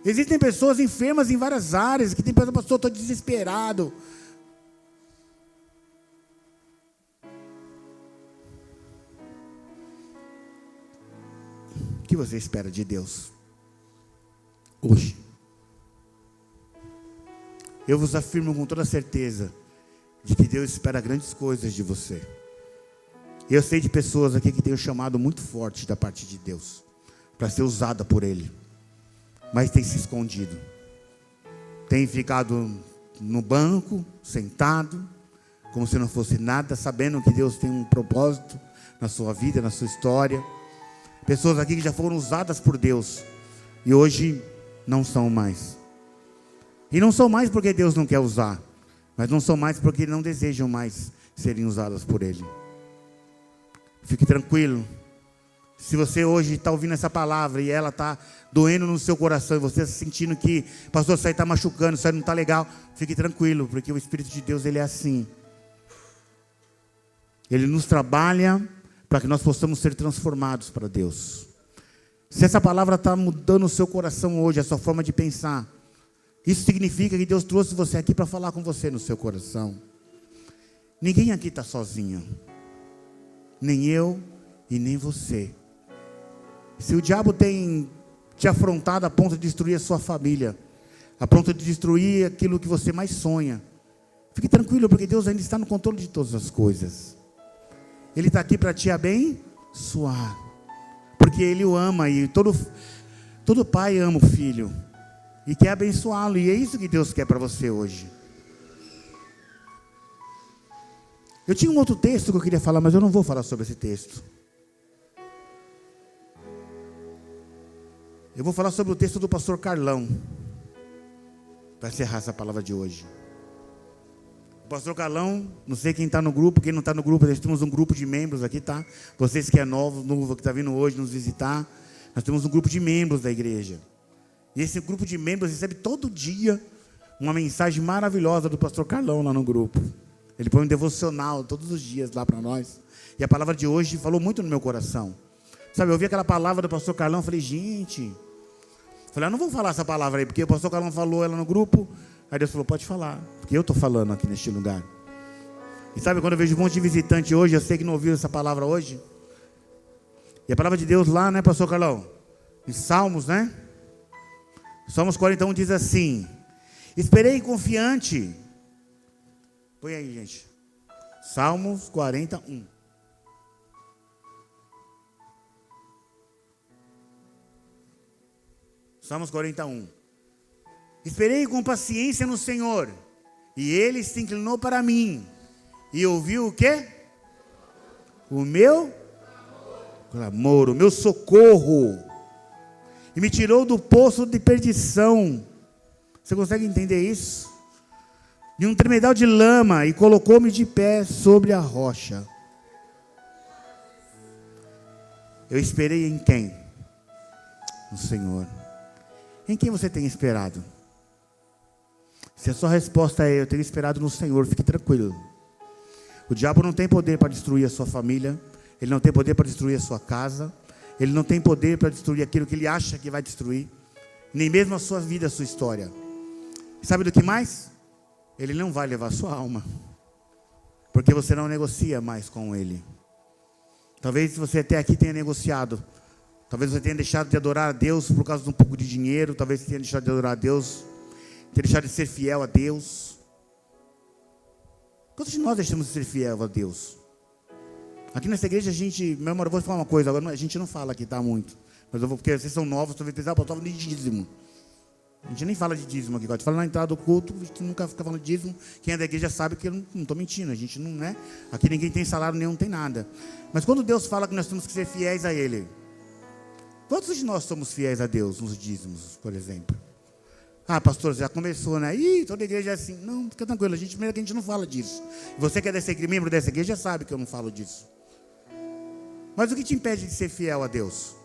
Existem pessoas enfermas em várias áreas, que tem pessoas, pastor, estou desesperado. O que você espera de Deus hoje? Eu vos afirmo com toda certeza de que Deus espera grandes coisas de você. Eu sei de pessoas aqui que têm um chamado muito forte da parte de Deus para ser usada por Ele, mas tem se escondido, tem ficado no banco, sentado, como se não fosse nada, sabendo que Deus tem um propósito na sua vida, na sua história. Pessoas aqui que já foram usadas por Deus e hoje não são mais. E não são mais porque Deus não quer usar, mas não são mais porque não desejam mais serem usadas por Ele. Fique tranquilo. Se você hoje está ouvindo essa palavra e ela está doendo no seu coração, e você está sentindo que, pastor, isso aí está machucando, isso aí não está legal, fique tranquilo, porque o Espírito de Deus, Ele é assim. Ele nos trabalha para que nós possamos ser transformados para Deus. Se essa palavra está mudando o seu coração hoje, a sua forma de pensar, isso significa que Deus trouxe você aqui para falar com você no seu coração. Ninguém aqui está sozinho. Nem eu e nem você. Se o diabo tem te afrontado a ponto de destruir a sua família, a ponto de destruir aquilo que você mais sonha, fique tranquilo, porque Deus ainda está no controle de todas as coisas. Ele está aqui para te abençoar, porque Ele o ama, e todo pai ama o filho, e quer abençoá-lo, e é isso que Deus quer para você hoje. Eu tinha um outro texto que eu queria falar, mas eu não vou falar sobre esse texto. Eu vou falar sobre o texto do pastor Carlão, para encerrar essa palavra de hoje. O pastor Carlão, não sei quem está no grupo, quem não está no grupo, nós temos um grupo de membros aqui, tá? Vocês que é novo que está vindo hoje nos visitar, nós temos um grupo de membros da igreja. E esse grupo de membros recebe todo dia uma mensagem maravilhosa do pastor Carlão lá no grupo. Ele põe um devocional todos os dias lá para nós. E a palavra de hoje falou muito no meu coração. Sabe, eu ouvi aquela palavra do pastor Carlão, falei, gente, não vou falar essa palavra aí, porque o pastor Carlão falou ela no grupo. Aí Deus falou, pode falar, porque eu estou falando aqui neste lugar. E sabe, quando eu vejo um monte de visitante hoje, eu sei que não ouviu essa palavra hoje. E a palavra de Deus lá, né, pastor Carlão? Em Salmos, né? Salmos 41 diz assim: esperei confiante. Põe aí, gente. Salmos 41. Salmos 41. Esperei com paciência no Senhor, e Ele se inclinou para mim, e ouviu o quê? O meu clamor, o meu socorro, e me tirou do poço de perdição. Você consegue entender isso? de um tremedal de lama e colocou-me de pé sobre a rocha. Eu esperei em quem? No Senhor. Em quem você tem esperado? Se a sua resposta é: eu tenho esperado no Senhor, fique tranquilo. O diabo não tem poder para destruir a sua família. Ele não tem poder para destruir a sua casa. Ele não tem poder para destruir aquilo que ele acha que vai destruir. Nem mesmo a sua vida, a sua história. Sabe do que mais? Ele não vai levar a sua alma. Porque você não negocia mais com ele. Talvez você até aqui tenha negociado. Talvez você tenha deixado de adorar a Deus por causa de um pouco de dinheiro. Talvez você tenha deixado de adorar a Deus. Tenha deixado de ser fiel a Deus. Quantos de nós deixamos de ser fiel a Deus? Aqui nessa igreja a gente, meu amor, eu vou falar uma coisa, agora a gente não fala aqui, tá, muito. Mas eu vou, porque vocês são novos, talvez pensar, eu falo de dízimo. A gente nem fala de dízimo aqui, a gente fala na entrada do culto, a gente nunca fica falando de dízimo. Quem é da igreja sabe que eu não estou mentindo, a gente não é. Aqui ninguém tem salário nenhum, não tem nada. Mas quando Deus fala que nós temos que ser fiéis a Ele, quantos de nós somos fiéis a Deus nos dízimos, por exemplo? Ah, pastor, já começou, né? Ih, toda igreja é assim. Não, fica tranquilo, primeiro que a gente não fala disso. Você que é membro dessa igreja sabe que eu não falo disso. Mas o que te impede de ser fiel a Deus?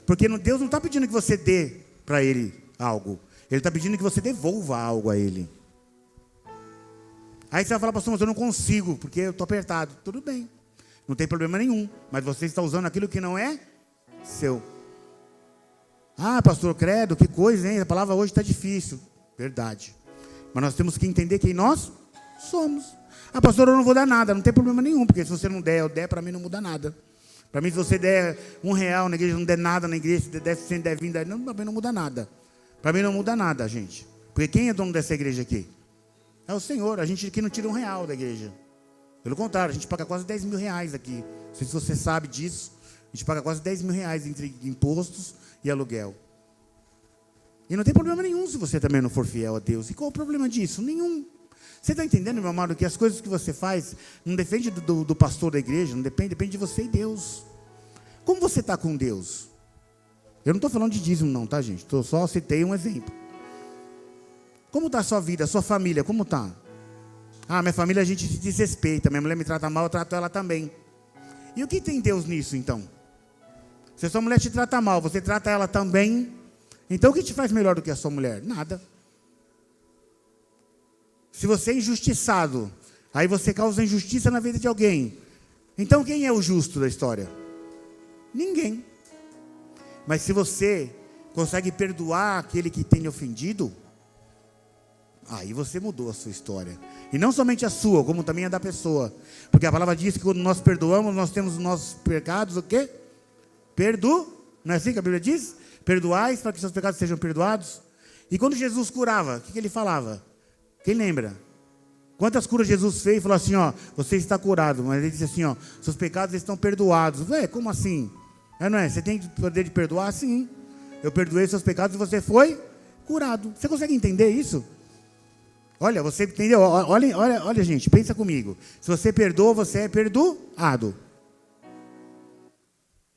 Porque Deus não está pedindo que você dê para Ele algo. Ele está pedindo que você devolva algo a Ele. Aí você vai falar, pastor, mas eu não consigo, porque eu estou apertado. Tudo bem, não tem problema nenhum. Mas você está usando aquilo que não é seu. Ah, pastor, credo, que coisa, hein? A palavra hoje está difícil. Verdade. Mas nós temos que entender quem nós somos. Ah, pastor, eu não vou dar nada. Não tem problema nenhum, porque se você não der, eu der, para mim não muda nada. Para mim, se você der R$1 na igreja, não der nada na igreja, se der 100, der 20, não, para mim não muda nada. Para mim não muda nada, gente. Porque quem é dono dessa igreja aqui? É o Senhor. A gente aqui não tira R$1 da igreja. Pelo contrário, a gente paga quase 10 mil reais aqui. Não sei se você sabe disso. A gente paga quase 10 mil reais entre impostos e aluguel. E não tem problema nenhum se você também não for fiel a Deus. E qual o problema disso? Nenhum. Você está entendendo, meu amado, que as coisas que você faz não depende do pastor da igreja, não depende de você e Deus. Como você está com Deus? Eu não estou falando de dízimo não, tá, gente? Só citei um exemplo. Como está a sua vida, a sua família, como está? Ah, minha família a gente se desrespeita, minha mulher me trata mal, eu trato ela também. E o que tem Deus nisso, então? Se a sua mulher te trata mal, você trata ela também, então o que te faz melhor do que a sua mulher? Nada. Se você é injustiçado, aí você causa injustiça na vida de alguém. Então quem é o justo da história? Ninguém. Mas se você consegue perdoar aquele que tem lhe ofendido, aí você mudou a sua história. E não somente a sua, como também a da pessoa. Porque a palavra diz que quando nós perdoamos, nós temos os nossos pecados, o quê? Não é assim que a Bíblia diz? Perdoais para que seus pecados sejam perdoados. E quando Jesus curava, o que ele falava? Quem lembra? Quantas curas Jesus fez e falou assim, ó, você está curado. Mas ele disse assim, ó, seus pecados estão perdoados. Como assim? Não é? Você tem o poder de perdoar? Sim. Eu perdoei seus pecados e você foi curado. Você consegue entender isso? Olha, você entendeu? Olha, gente, pensa comigo. Se você perdoa, você é perdoado.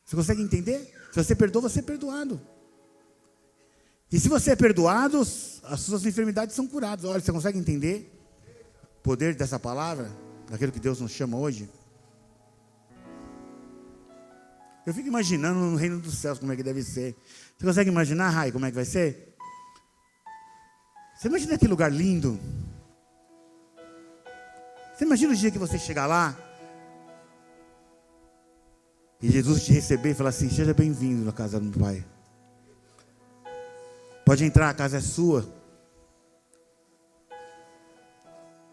Você consegue entender? Se você perdoa, você é perdoado. E se você é perdoado, as suas enfermidades são curadas. Olha, você consegue entender o poder dessa palavra? Daquilo que Deus nos chama hoje? Eu fico imaginando no reino dos céus como é que deve ser. Você consegue imaginar, Rai, como é que vai ser? Você imagina aquele lugar lindo? Você imagina o dia que você chegar lá e Jesus te receber e falar assim, seja bem-vindo na casa do Pai. Pode entrar, a casa é sua.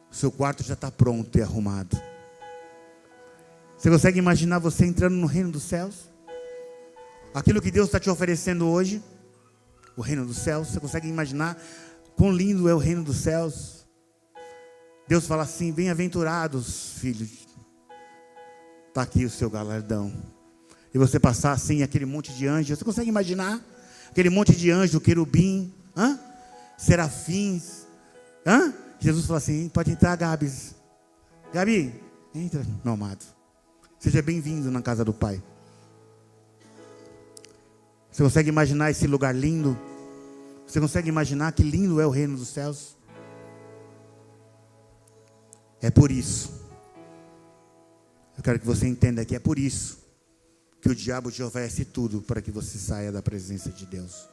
O seu quarto já está pronto e arrumado. Você consegue imaginar você entrando no reino dos céus? Aquilo que Deus está te oferecendo hoje, o reino dos céus. Você consegue imaginar quão lindo é o reino dos céus? Deus fala assim, bem-aventurados, filhos. Está aqui o seu galardão. E você passar assim, aquele monte de anjos. Você consegue imaginar? Aquele monte de anjo, querubim, serafins. Jesus falou assim, pode entrar, Gabs. Gabi, entra, meu amado. Seja bem-vindo na casa do Pai. Você consegue imaginar esse lugar lindo? Você consegue imaginar que lindo é o reino dos céus? É por isso. Eu quero que você entenda que é por isso que o diabo te oferece tudo para que você saia da presença de Deus.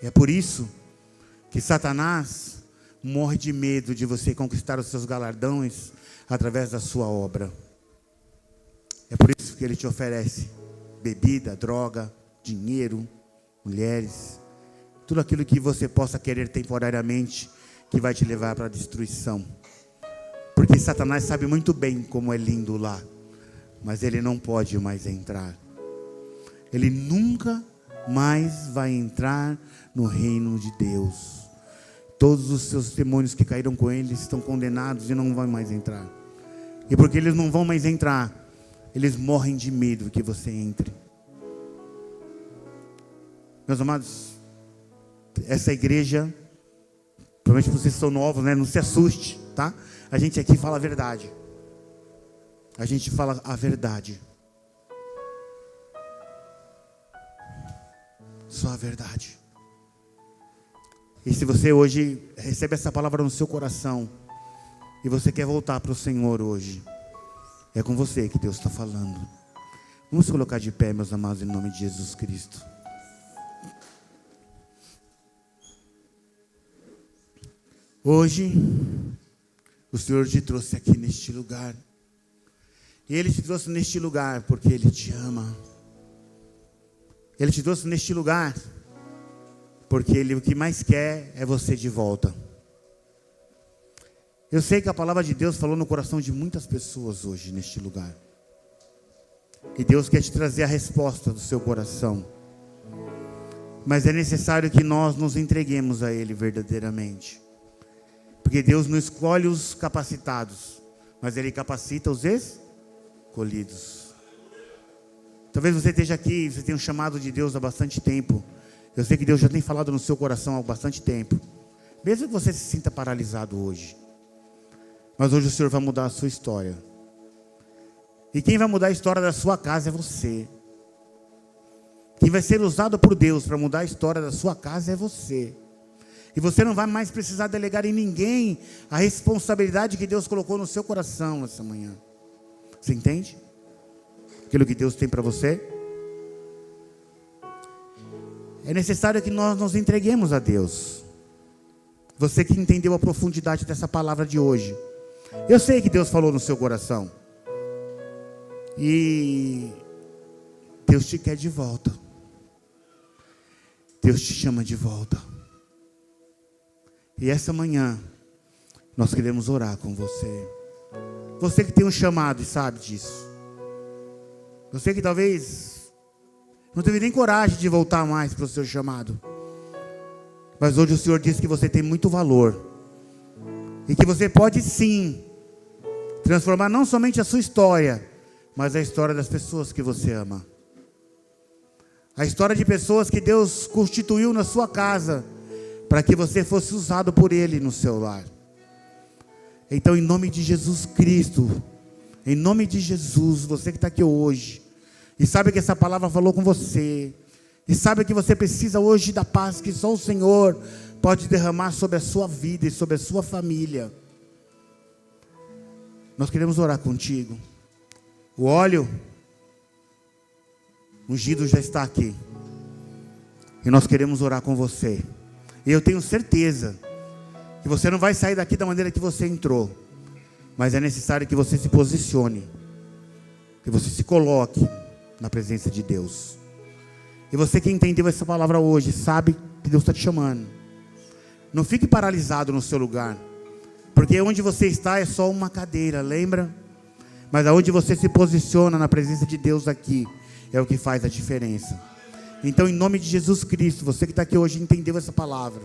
É por isso que Satanás morre de medo de você conquistar os seus galardões através da sua obra. É por isso que ele te oferece bebida, droga, dinheiro, mulheres, tudo aquilo que você possa querer temporariamente, que vai te levar para a destruição. Porque Satanás sabe muito bem como é lindo lá, mas ele não pode mais entrar. Ele nunca mais vai entrar no reino de Deus. Todos os seus demônios que caíram com ele estão condenados e não vão mais entrar. E porque eles não vão mais entrar, eles morrem de medo que você entre. Meus amados, essa igreja, provavelmente vocês são novos, né? Não se assuste, tá? A gente aqui fala a verdade. A gente fala a verdade. Só a verdade. E se você hoje recebe essa palavra no seu coração e você quer voltar para o Senhor hoje, é com você que Deus está falando. Vamos colocar de pé, meus amados, em nome de Jesus Cristo. Hoje, o Senhor te trouxe aqui neste lugar. E Ele te trouxe neste lugar porque Ele te ama. Ele te trouxe neste lugar porque Ele o que mais quer é você de volta. Eu sei que a palavra de Deus falou no coração de muitas pessoas hoje neste lugar. E Deus quer te trazer a resposta do seu coração. Mas é necessário que nós nos entreguemos a Ele verdadeiramente. Porque Deus não escolhe os capacitados, mas Ele capacita os escolhidos. Talvez você esteja aqui, você tenha um chamado de Deus há bastante tempo. Eu sei que Deus já tem falado no seu coração há bastante tempo. Mesmo que você se sinta paralisado hoje. Mas hoje o Senhor vai mudar a sua história. E quem vai mudar a história da sua casa é você. Quem vai ser usado por Deus para mudar a história da sua casa é você. E você não vai mais precisar delegar em ninguém a responsabilidade que Deus colocou no seu coração essa manhã. Você entende? Aquilo que Deus tem para você. É necessário que nós nos entreguemos a Deus. Você que entendeu a profundidade dessa palavra de hoje. Eu sei que Deus falou no seu coração. E Deus te quer de volta. Deus te chama de volta. E essa manhã, nós queremos orar com você. Você que tem um chamado e sabe disso. Você que talvez não teve nem coragem de voltar mais para o seu chamado. Mas hoje o Senhor disse que você tem muito valor. E que você pode sim transformar não somente a sua história, mas a história das pessoas que você ama. A história de pessoas que Deus constituiu na sua casa, para que você fosse usado por Ele no seu lar. Então, em nome de Jesus Cristo, em nome de Jesus, você que está aqui hoje, e sabe que essa palavra falou com você, e sabe que você precisa hoje da paz que só o Senhor pode derramar sobre a sua vida e sobre a sua família. Nós queremos orar contigo. O óleo ungido já está aqui. E nós queremos orar com você. E eu tenho certeza que você não vai sair daqui da maneira que você entrou. Mas é necessário que você se posicione. Que você se coloque na presença de Deus. E você que entendeu essa palavra hoje, sabe que Deus está te chamando. Não fique paralisado no seu lugar. Porque onde você está é só uma cadeira, lembra? Mas aonde você se posiciona na presença de Deus aqui, é o que faz a diferença. Então, em nome de Jesus Cristo, você que está aqui hoje entendeu essa palavra.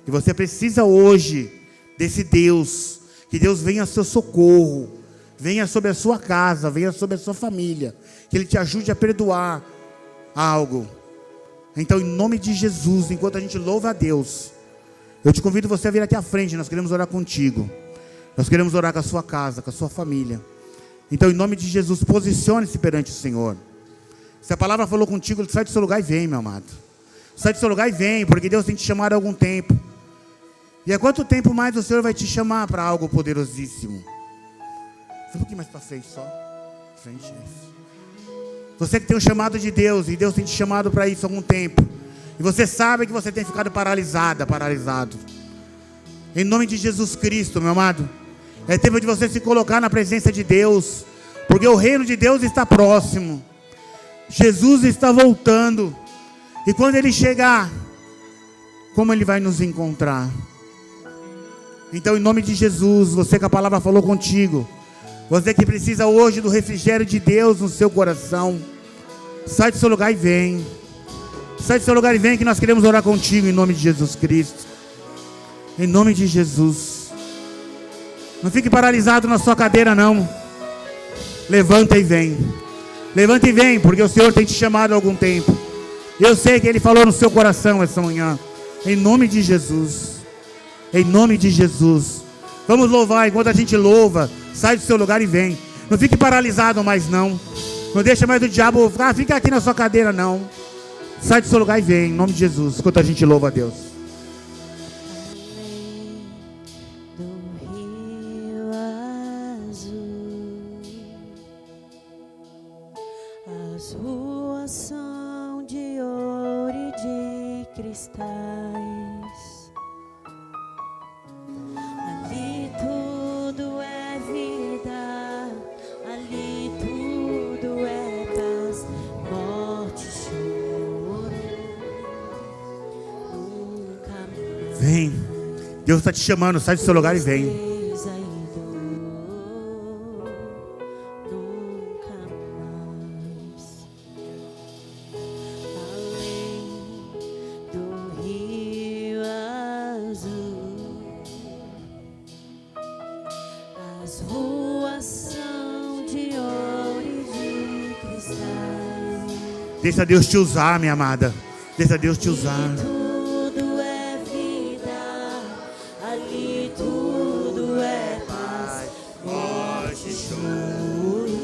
E você precisa hoje desse Deus. Que Deus venha ao seu socorro. Venha sobre a sua casa, venha sobre a sua família. Que Ele te ajude a perdoar algo. Então, em nome de Jesus, enquanto a gente louva a Deus, eu te convido você a vir aqui à frente. Nós queremos orar contigo. Nós queremos orar com a sua casa, com a sua família. Então, em nome de Jesus, posicione-se perante o Senhor. Se a palavra falou contigo, sai do seu lugar e vem, meu amado. Sai do seu lugar e vem, porque Deus tem te chamado há algum tempo. E há quanto tempo mais o Senhor vai te chamar para algo poderosíssimo? Um pouquinho mais para frente só. Frente, isso. Você que tem um chamado de Deus, e Deus tem te chamado para isso há algum tempo. E você sabe que você tem ficado paralisado. Em nome de Jesus Cristo, meu amado. É tempo de você se colocar na presença de Deus. Porque o reino de Deus está próximo. Jesus está voltando. E quando Ele chegar, como Ele vai nos encontrar? Então, em nome de Jesus, você que a palavra falou contigo, você que precisa hoje do refrigério de Deus no seu coração, sai do seu lugar e vem. Sai do seu lugar e vem, que nós queremos orar contigo em nome de Jesus Cristo. Em nome de Jesus. Não fique paralisado na sua cadeira, não. Levanta e vem. Levanta e vem, porque o Senhor tem te chamado há algum tempo. Eu sei que Ele falou no seu coração essa manhã. Em nome de Jesus. Em nome de Jesus. Vamos louvar. Enquanto a gente louva, sai do seu lugar e vem. Não fique paralisado mais, não. Não deixa mais o diabo fica aqui na sua cadeira, não. Sai do seu lugar e vem, em nome de Jesus. Enquanto a gente louva a Deus. As ruas são de ouro e de cristais. Ali tudo é vida, ali tudo é paz, morte, choro, nunca mais. Vem, Deus está te chamando, sai do seu lugar e vem. Deixa Deus te usar, minha amada. Deixa Deus te usar. Tudo é vida, ali tudo é paz, morte e choro,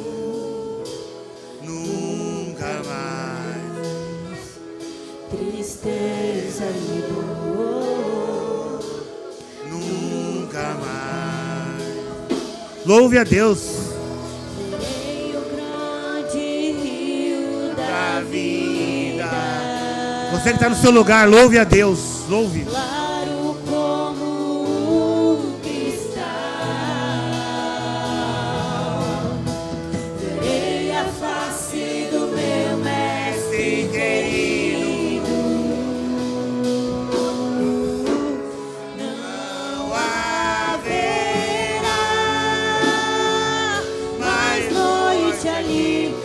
nunca mais. Tristeza e dor, nunca mais. Louve a Deus. Você que está no seu lugar, louve a Deus, louve. Claro como um cristal, verei a face do meu mestre querido. Não haverá mais noite ali.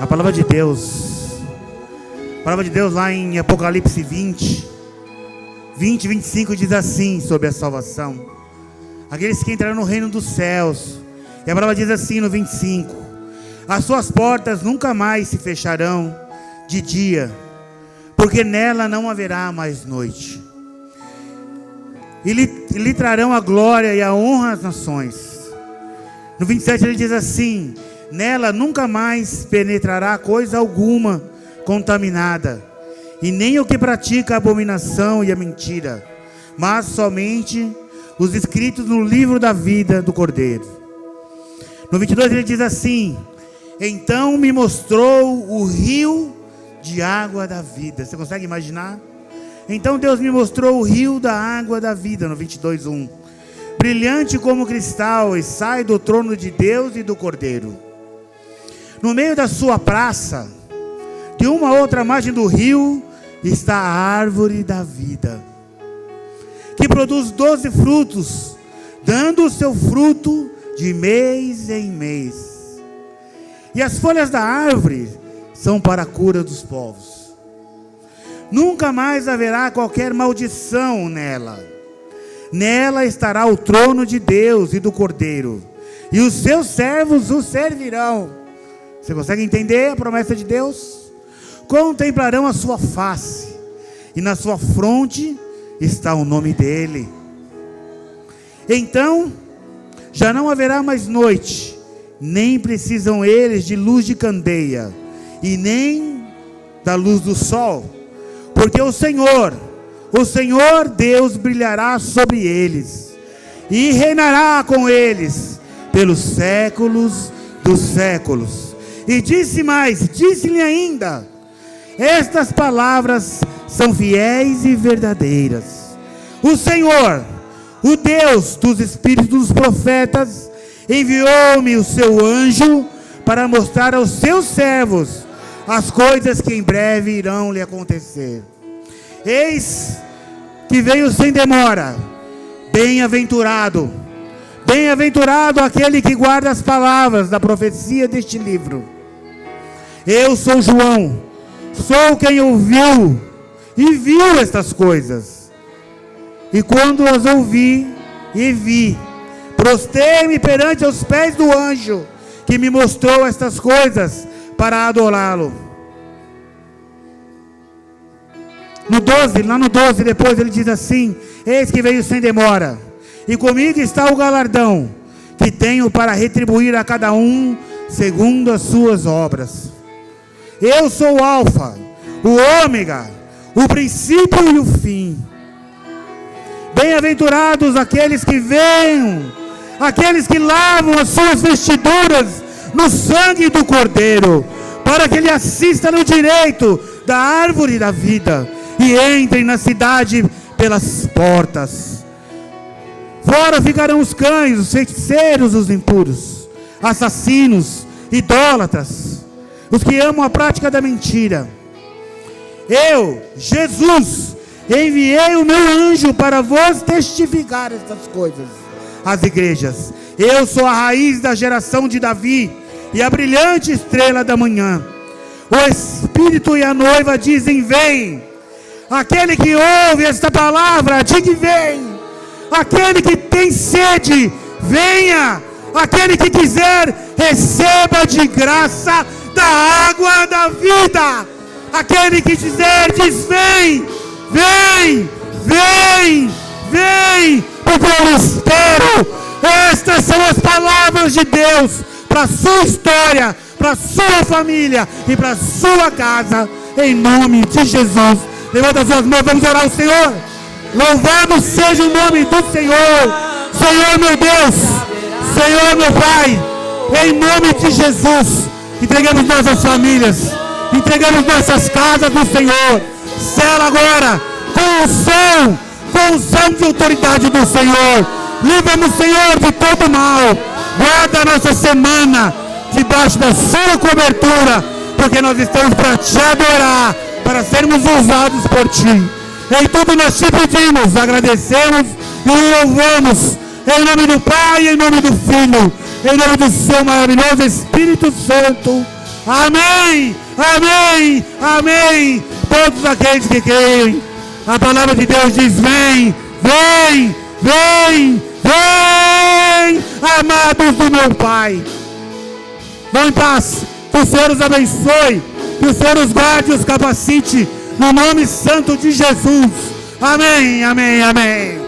A palavra de Deus lá em Apocalipse 20, 25 diz assim sobre a salvação: aqueles que entrarão no reino dos céus. E a palavra diz assim no 25: as suas portas nunca mais se fecharão de dia, porque nela não haverá mais noite. E lhe trarão a glória e a honra às nações. No 27 ele diz assim: nela nunca mais penetrará coisa alguma contaminada, e nem o que pratica a abominação e a mentira, mas somente os escritos no livro da vida do Cordeiro. No 22 ele diz assim: então me mostrou o rio de água da vida. Você consegue imaginar? Então Deus me mostrou o rio da água da vida, no 22:1, brilhante como cristal, e sai do trono de Deus e do Cordeiro. No meio da sua praça, de uma outra margem do rio, está a árvore da vida, que produz 12 frutos, dando o seu fruto de mês em mês. E as folhas da árvore são para a cura dos povos. Nunca mais haverá qualquer maldição nela. Nela estará o trono de Deus e do Cordeiro, e os seus servos o servirão. Você consegue entender a promessa de Deus? Contemplarão a sua face, e na sua fronte está o nome dele. Então já não haverá mais noite, nem precisam eles de luz de candeia, e nem da luz do sol, porque o Senhor Deus brilhará sobre eles, e reinará com eles pelos séculos dos séculos. E disse-lhe ainda: estas palavras são fiéis e verdadeiras. O Senhor, o Deus dos espíritos dos profetas, enviou-me o seu anjo para mostrar aos seus servos as coisas que em breve irão lhe acontecer. Eis que veio sem demora. Bem-aventurado aquele que guarda as palavras da profecia deste livro. Eu sou João, sou quem ouviu e viu estas coisas. E quando as ouvi e vi, prostei-me perante os pés do anjo que me mostrou estas coisas, para adorá-lo. Lá no 12, depois ele diz assim: eis que veio sem demora, e comigo está o galardão, que tenho para retribuir a cada um segundo as suas obras. Eu sou o Alfa, o Ômega, o princípio e o fim. Bem-aventurados aqueles que venham, aqueles que lavam as suas vestiduras no sangue do Cordeiro, para que ele assista no direito da árvore da vida, e entrem na cidade pelas portas. Fora ficarão os cães, os feiticeiros, os impuros, assassinos, idólatras, os que amam a prática da mentira. Eu, Jesus, enviei o meu anjo para vos testificar estas coisas às igrejas. Eu sou a raiz da geração de Davi e a brilhante estrela da manhã. O Espírito e a noiva dizem: vem. Aquele que ouve esta palavra, diga: vem. Aquele que tem sede, venha. Aquele que quiser, receba de graça da água da vida. Aquele que quiser, diz: vem, vem, vem, vem, porque eu espero. Estas são as palavras de Deus para a sua história, para a sua família e para a sua casa, em nome de Jesus. Levanta as suas mãos, vamos orar ao Senhor. Louvado seja o nome do Senhor. Senhor meu Deus, Senhor meu Pai, em nome de Jesus, entregamos nossas famílias, entregamos nossas casas do Senhor. Sela agora com unção de autoridade do Senhor. Livra-nos, Senhor, de todo mal. Guarda a nossa semana debaixo da sua cobertura, porque nós estamos para te adorar, para sermos usados por ti. Em tudo nós te pedimos, agradecemos e louvamos, em nome do Pai, em nome do Filho, em nome do seu maravilhoso Espírito Santo. Amém, amém, amém. Todos aqueles que creem, a palavra de Deus diz: vem, vem, vem, vem, amados do meu Pai. Vão em paz, que o Senhor os abençoe, que o Senhor os guarde e os capacite, no nome santo de Jesus. Amém, amém, amém.